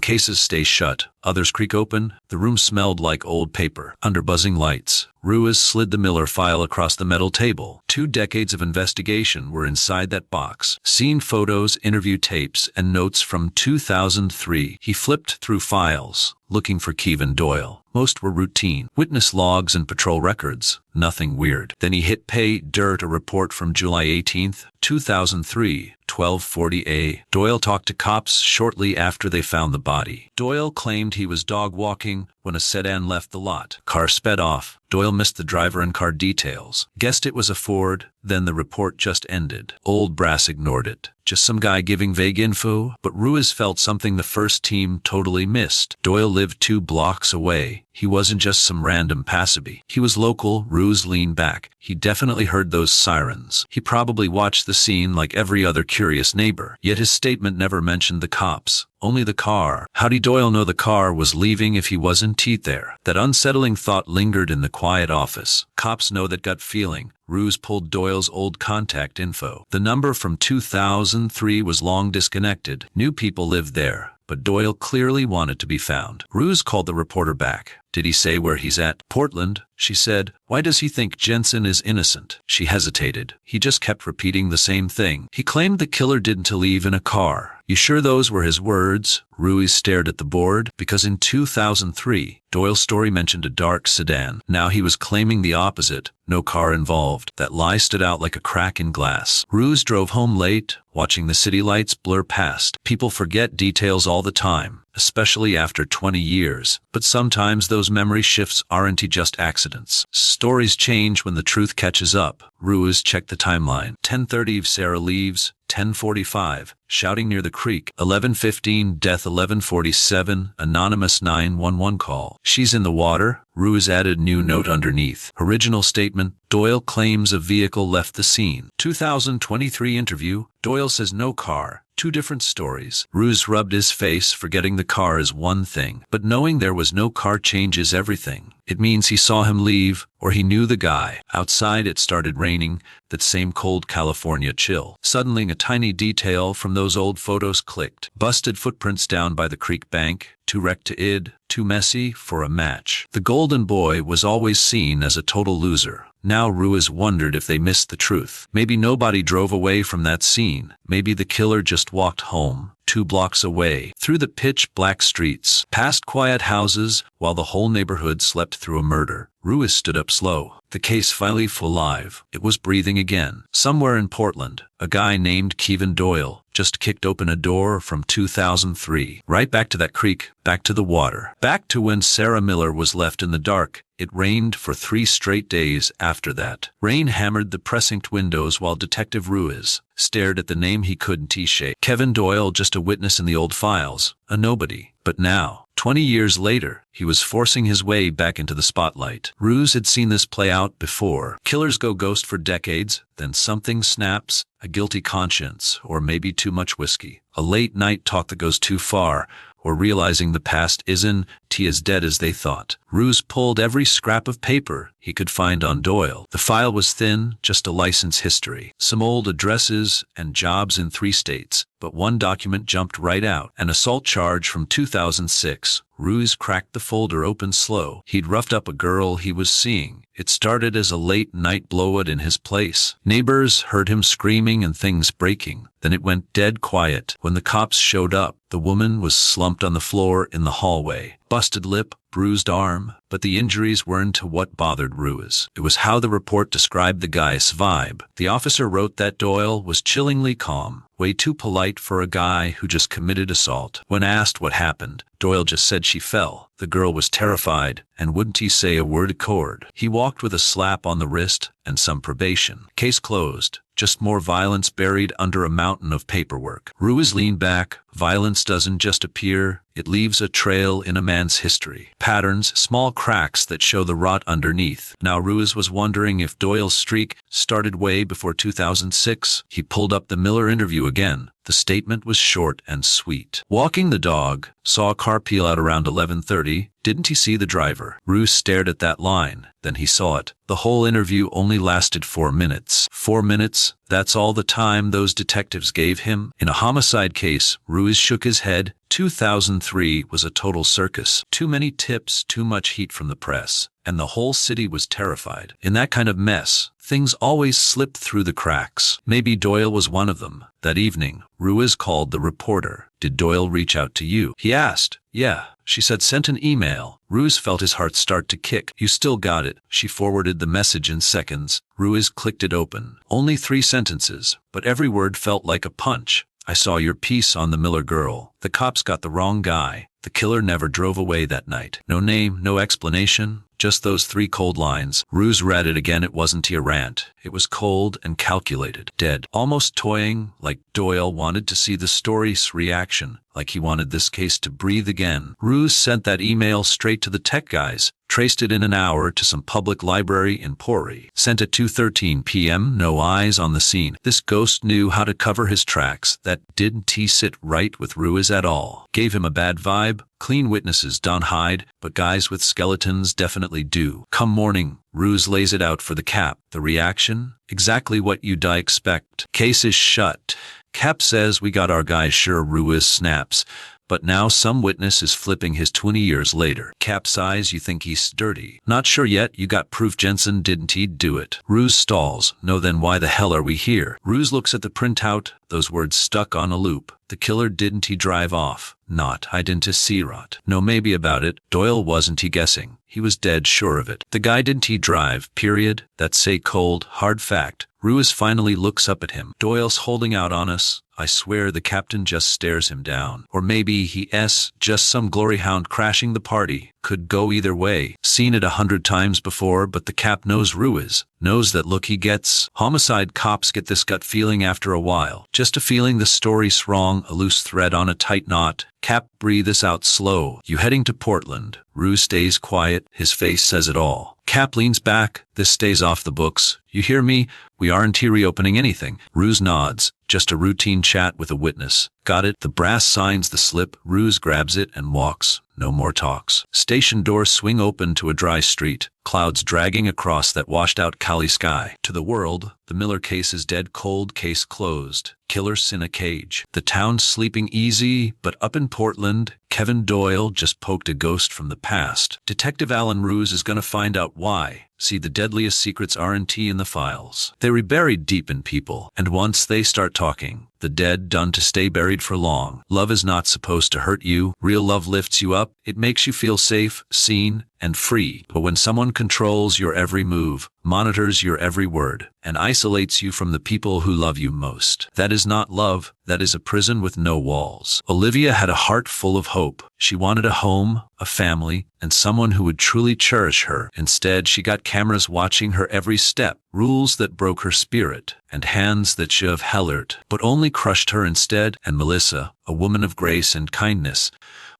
cases stay shut, others creak open. The room smelled like old paper. Under buzzing lights, Ruse slid the Miller file across the metal table. 2 decades of investigation were inside that box. Scene photos, interview tapes, and notes from 2003. He flipped through files, looking for Kevin Doyle. Most were routine. Witness logs and patrol records. Nothing weird. Then he hit pay dirt, a report from July 18th, 2003, 12:40 a. Doyle talked to cops shortly after they found the body. Doyle claimed he was dog walking when a sedan left the lot. Car sped off. Doyle missed the driver and car details. Guessed it was a Ford. Then the report just ended. Old brass ignored it. Just some guy giving vague info, but Ruiz felt something the first team totally missed. Doyle lived 2 blocks away. He wasn't just some random passerby. He was local. Ruiz leaned back. He definitely heard those sirens. He probably watched the scene like every other curious neighbor. Yet his statement never mentioned the cops. Only the car. How did Doyle know the car was leaving if he wasn't there? That unsettling thought lingered in the quiet office. Cops know that gut feeling. Ruse pulled Doyle's old contact info. The number from 2003 was long disconnected. New people lived there, but Doyle clearly wanted to be found. Ruse called the reporter back. Did he say where he's at? Portland, she said. Why does he think Jensen is innocent? She hesitated. He just kept repeating the same thing. He claimed the killer didn't leave in a car. You sure those were his words? Ruiz stared at the board, because in 2003, Doyle's story mentioned a dark sedan. Now he was claiming the opposite. No car involved. That lie stood out like a crack in glass. Ruiz drove home late, watching the city lights blur past. People forget details all the time, especially after 20 years. But sometimes those memory shifts aren't just accidents. Stories change when the truth catches up. Ruiz checked the timeline. 10:30 Sarah leaves. 10:45, shouting near the creek. 11:15, death. 11:47, anonymous 911 call. She's in the water. Ruiz added new note underneath. Original statement, Doyle claims a vehicle left the scene. 2023 interview, Doyle says no car. Two different stories. Ruiz rubbed his face, forgetting the car is one thing, but knowing there was no car changes everything. It means he saw him leave, or he knew the guy. Outside it started raining, that same cold California chill. Suddenly a tiny detail from those old photos clicked. Busted footprints down by the creek bank, too wrecked to id, too messy for a match. The golden boy was always seen as a total loser. Now Ruiz wondered if they missed the truth. Maybe nobody drove away from that scene. Maybe the killer just walked home, 2 blocks away, through the pitch-black streets, past quiet houses, while the whole neighborhood slept through a murder. Ruiz stood up slow. The case finally flew alive. It was breathing again. Somewhere in Portland, a guy named Kevin Doyle just kicked open a door from 2003. Right back to that creek, back to the water, back to when Sarah Miller was left in the dark. It rained for 3 straight days after that. Rain hammered the precinct windows while Detective Ruiz stared at the name he couldn't shake. Kevin Doyle, just a witness in the old files, a nobody. But now, 20 years later, he was forcing his way back into the spotlight. Ruiz had seen this play out before. Killers go ghost for decades, then something snaps, a guilty conscience, or maybe too much whiskey. A late night talk that goes too far, or realizing the past isn't as dead as they thought. Ruiz pulled every scrap of paper he could find on Doyle. The file was thin, just a license history, some old addresses and jobs in 3 states, but one document jumped right out, an assault charge from 2006. Ruiz cracked the folder open slow. He'd roughed up a girl he was seeing. It started as a late-night blowout in his place. Neighbors heard him screaming and things breaking. Then it went dead quiet. When the cops showed up, the woman was slumped on the floor in the hallway. Busted lip, bruised arm, but the injuries weren't what bothered Ruiz. It was how the report described the guy's vibe. The officer wrote that Doyle was chillingly calm, way too polite for a guy who just committed assault. When asked what happened, Doyle just said she fell. The girl was terrified, and wouldn't he say a word accord. He walked with a slap on the wrist and some probation. Case closed. Just more violence buried under a mountain of paperwork. Ruiz leaned back. Violence doesn't just appear, it leaves a trail in a man's history. Patterns, small cracks that show the rot underneath. Now Ruiz was wondering if Doyle's streak started way before 2006. He pulled up the Miller interview again. The statement was short and sweet. Walking the dog, saw a car peel out around 11:30. Didn't he see the driver? Ruiz stared at that line. Then he saw it. The whole interview only lasted 4 minutes. 4 minutes? That's all the time those detectives gave him? In a homicide case, Ruiz shook his head. 2003 was a total circus. Too many tips, too much heat from the press. And the whole city was terrified. In that kind of mess, things always slipped through the cracks. Maybe Doyle was one of them. That evening, Ruiz called the reporter. Did Doyle reach out to you? He asked. Yeah, she said, sent an email. Ruiz felt his heart start to kick. You still got it. She forwarded the message in seconds. Ruiz clicked it open. Only 3 sentences, but every word felt like a punch. I saw your piece on the Miller girl. The cops got the wrong guy. The killer never drove away that night. No name, no explanation, just those 3 cold lines. Ruiz read it again. It wasn't a rant. It was cold and calculated. Dead. Almost toying, like Doyle wanted to see the story's reaction, like he wanted this case to breathe again. Ruiz sent that email straight to the tech guys, traced it in an hour to some public library in Pori. Sent at 2:13 p.m., no eyes on the scene. This ghost knew how to cover his tracks. That didn't sit right with Ruiz at all. Gave him a bad vibe. Clean witnesses don't hide, but guys with skeletons definitely do. Come morning, Ruiz lays it out for the cap. The reaction? Exactly what you'd expect. Case is shut. Cap says we got our guy. Sure, Ruiz snaps. But now some witness is flipping his 20 years later. Capsize, you think he's dirty. Not sure yet, you got proof Jensen didn't he do it. Ruse stalls. No, then why the hell are we here? Ruse looks at the printout, those words stuck on a loop. The killer didn't he drive off? Not, I didn't see rot. No, maybe about it. Doyle wasn't he guessing. He was dead sure of it. The guy didn't he drive, period. That's a cold, hard fact. Ruse finally looks up at him. Doyle's holding out on us. I swear the captain just stares him down. Or maybe he's just some glory hound crashing the party. Could go either way. Seen it 100 times before, but the cap knows Ruiz. Knows that look he gets. Homicide cops get this gut feeling after a while. Just a feeling the story's wrong, a loose thread on a tight knot. Cap, breathe this out slow. You heading to Portland? Ruse stays quiet. His face says it all. Cap leans back. This stays off the books. You hear me? We aren't reopening anything. Ruse nods. Just a routine chat with a witness. Got it? The brass signs the slip. Ruse grabs it and walks. No more talks. Station doors swing open to a dry street. Clouds dragging across that washed-out Cali sky. To the world, the Miller case is dead cold, case closed. Killers in a cage. The town's sleeping easy, but up in Portland, Kevin Doyle just poked a ghost from the past. Detective Alan Ruse is gonna find out why. See, the deadliest secrets aren't in the files. They're buried deep in people, and once they start talking, the dead done to stay buried for long. Love is not supposed to hurt you. Real love lifts you up. It makes you feel safe, seen, and free. But when someone controls your every move, monitors your every word, and isolates you from the people who love you most, that is not love. That is a prison with no walls. Olivia had a heart full of hope. She wanted a home, a family, and someone who would truly cherish her. Instead, she got cameras watching her every step, rules that broke her spirit, and hands that should have held her, but only crushed her instead. And Melissa, a woman of grace and kindness,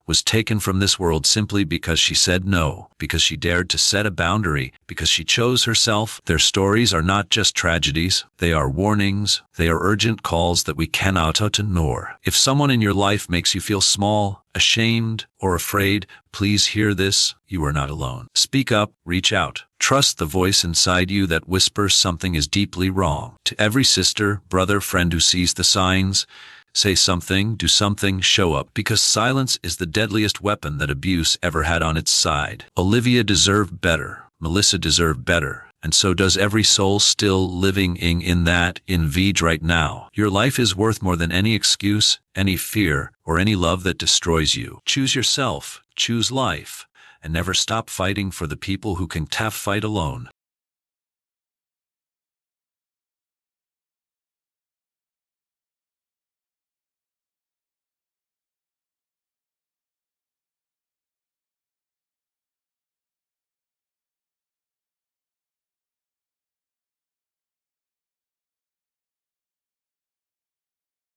was taken from this world simply because she said no, because she dared to set a boundary, because she chose herself. Their stories are not just tragedies, they are warnings, they are urgent calls that we cannot ignore. If someone in your life makes you feel small, ashamed, or afraid, please hear this. You are not alone. Speak up, reach out. Trust the voice inside you that whispers something is deeply wrong. To every sister, brother, friend who sees the signs, say something, do something, show up, because silence is the deadliest weapon that abuse ever had on its side. Olivia deserved better. Melissa deserved better. And so does every soul still living in that Vij right now. Your life is worth more than any excuse, any fear, or any love that destroys you. Choose yourself, choose life, and never stop fighting for the people who can fight alone.